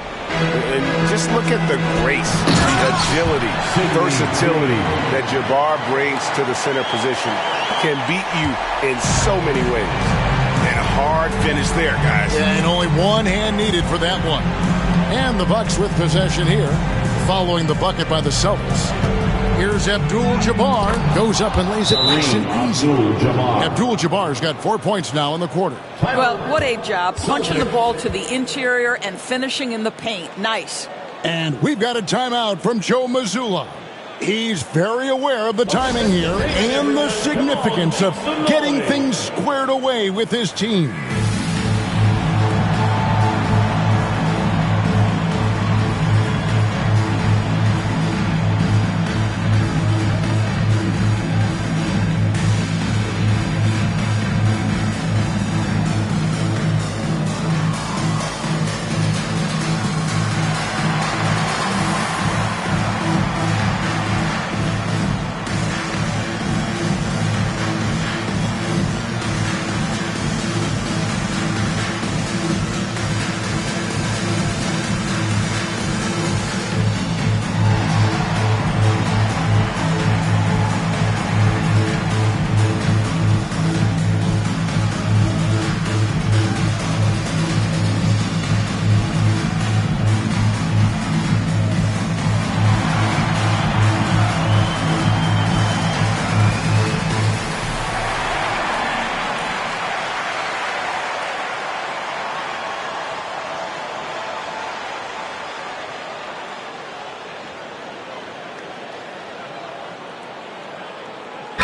And just look at the grace, the agility, versatility that Jabbar brings to the center position. Can beat you in so many ways. And a hard finish there, guys. Yeah, and only one hand needed for that one. And the Bucks with possession here, following the bucket by the Celtics. Here's Abdul-Jabbar. Goes up and lays it nice and easy. Abdul-Jabbar's got 4 points now in the quarter. Well, what a job. Punching the ball to the interior and finishing in the paint. Nice. And we've got a timeout from Joe Mazzulla. He's very aware of the timing here and the significance of getting things squared away with his team.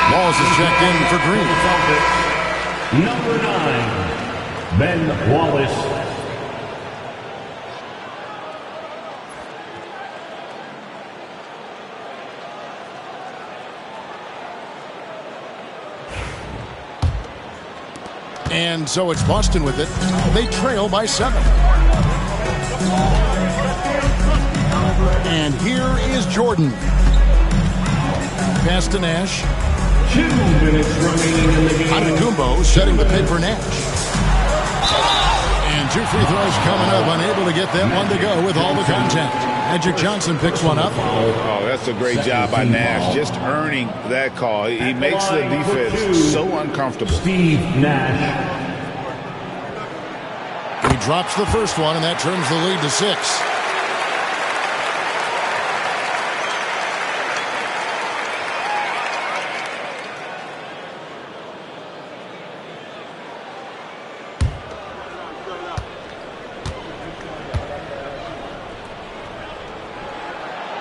Walls is checked in for Green. Number 9, Ben Wallace. And so it's Boston with it. They trail by 7. And here is Jordan. Pass to Nash. 2 minutes remaining in the game. Antetokounmpo setting the pick for Nash. And 2 free throws coming up. Unable to get that one to go with all the contact. Magic Johnson picks one up. Oh, that's a great job by Nash. Just earning that call. He makes the defense so uncomfortable. Steve Nash. He drops the first one, and that turns the lead to 6.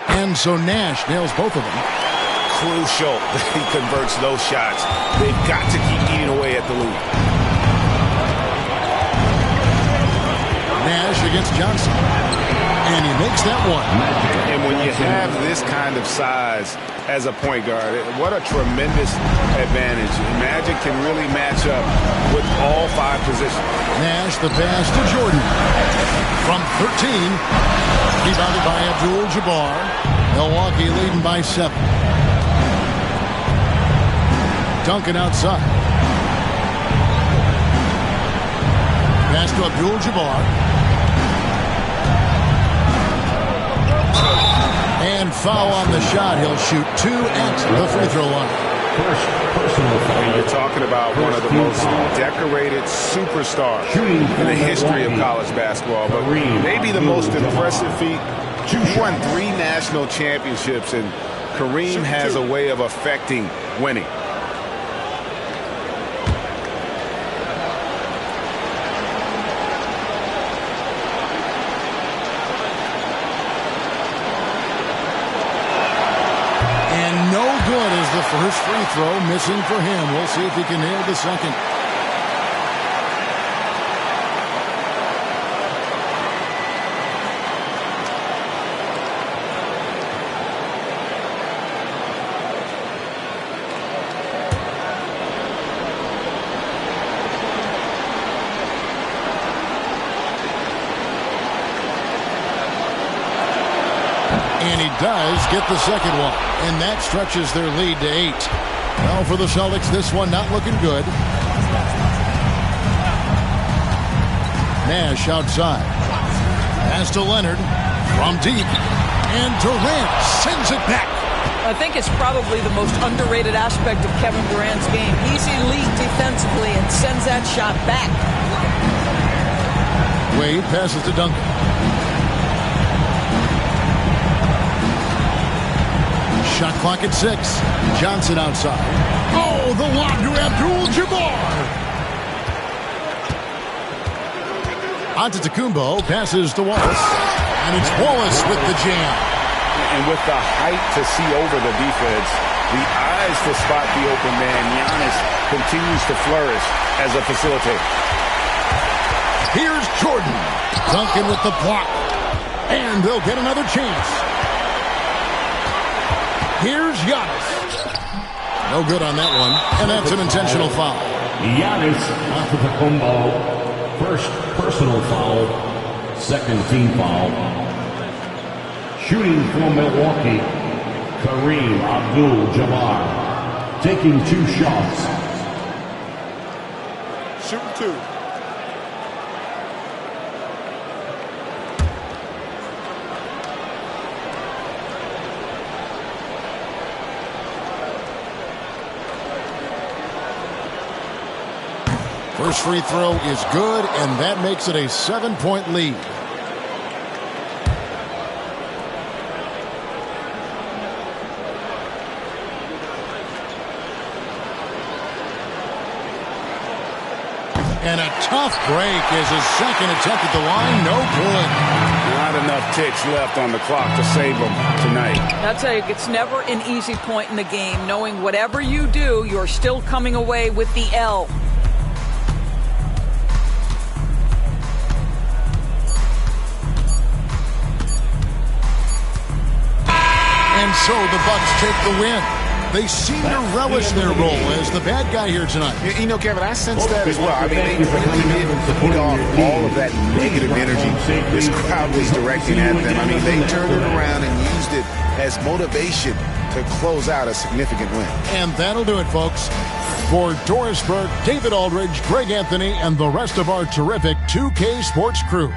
And so Nash nails both of them. Crucial that he converts those shots. They've got to keep eating away at the lead. Nash against Johnson. And he makes that one. And when you have this kind of size as a point guard, what a tremendous advantage. Magic can really match up with all 5 positions. Nash, the pass to Jordan. From 13, rebounded by Abdul-Jabbar. Milwaukee leading by 7. Duncan outside. Pass to Abdul-Jabbar. And foul on the shot. He'll shoot 2 at the free throw line. And you're talking about one of the most decorated superstars in the history of college basketball, but maybe the most impressive feat. He won 3 national championships, and Kareem has a way of affecting winning. And no good is the first free throw, missing for him. We'll see if he can nail the second. And he does get the second one. And that stretches their lead to 8. Well, for the Celtics, this one not looking good. Nash outside. Pass to Leonard. From deep. And Durant sends it back. I think it's probably the most underrated aspect of Kevin Durant's game. He's elite defensively and sends that shot back. Wade passes to Duncan. Shot clock at 6. Johnson outside. Oh, the lob to Abdul-Jabbar. Antetokounmpo passes to Wallace. And it's Wallace with the jam. And with the height to see over the defense, the eyes to spot the open man, Giannis continues to flourish as a facilitator. Here's Jordan. Duncan with the block. And they'll get another chance. Here's Giannis. No good on that one. And that's an intentional foul. Giannis Antetokounmpo, first personal foul, second team foul. Shooting for Milwaukee, Kareem Abdul-Jabbar, taking 2 shots. Shooting 2. First free throw is good, and that makes it a 7-point lead. And a tough break is his second attempt at the line. No good. Not enough ticks left on the clock to save him tonight. I'll tell you, it's never an easy point in the game, knowing whatever you do, you're still coming away with the L. And so the Bucks take the win. They seem to relish their role as the bad guy here tonight. You know, Kevin, I sense that as well. I mean, they really did put off all of that negative energy this crowd was directing at them. I mean, they turned it around and used it as motivation to close out a significant win. And that'll do it, folks. For Doris Burke, David Aldridge, Greg Anthony, and the rest of our terrific 2K Sports crew,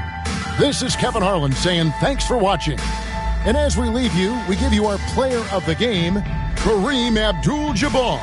this is Kevin Harlan saying thanks for watching. And as we leave you, we give you our player of the game, Kareem Abdul-Jabbar.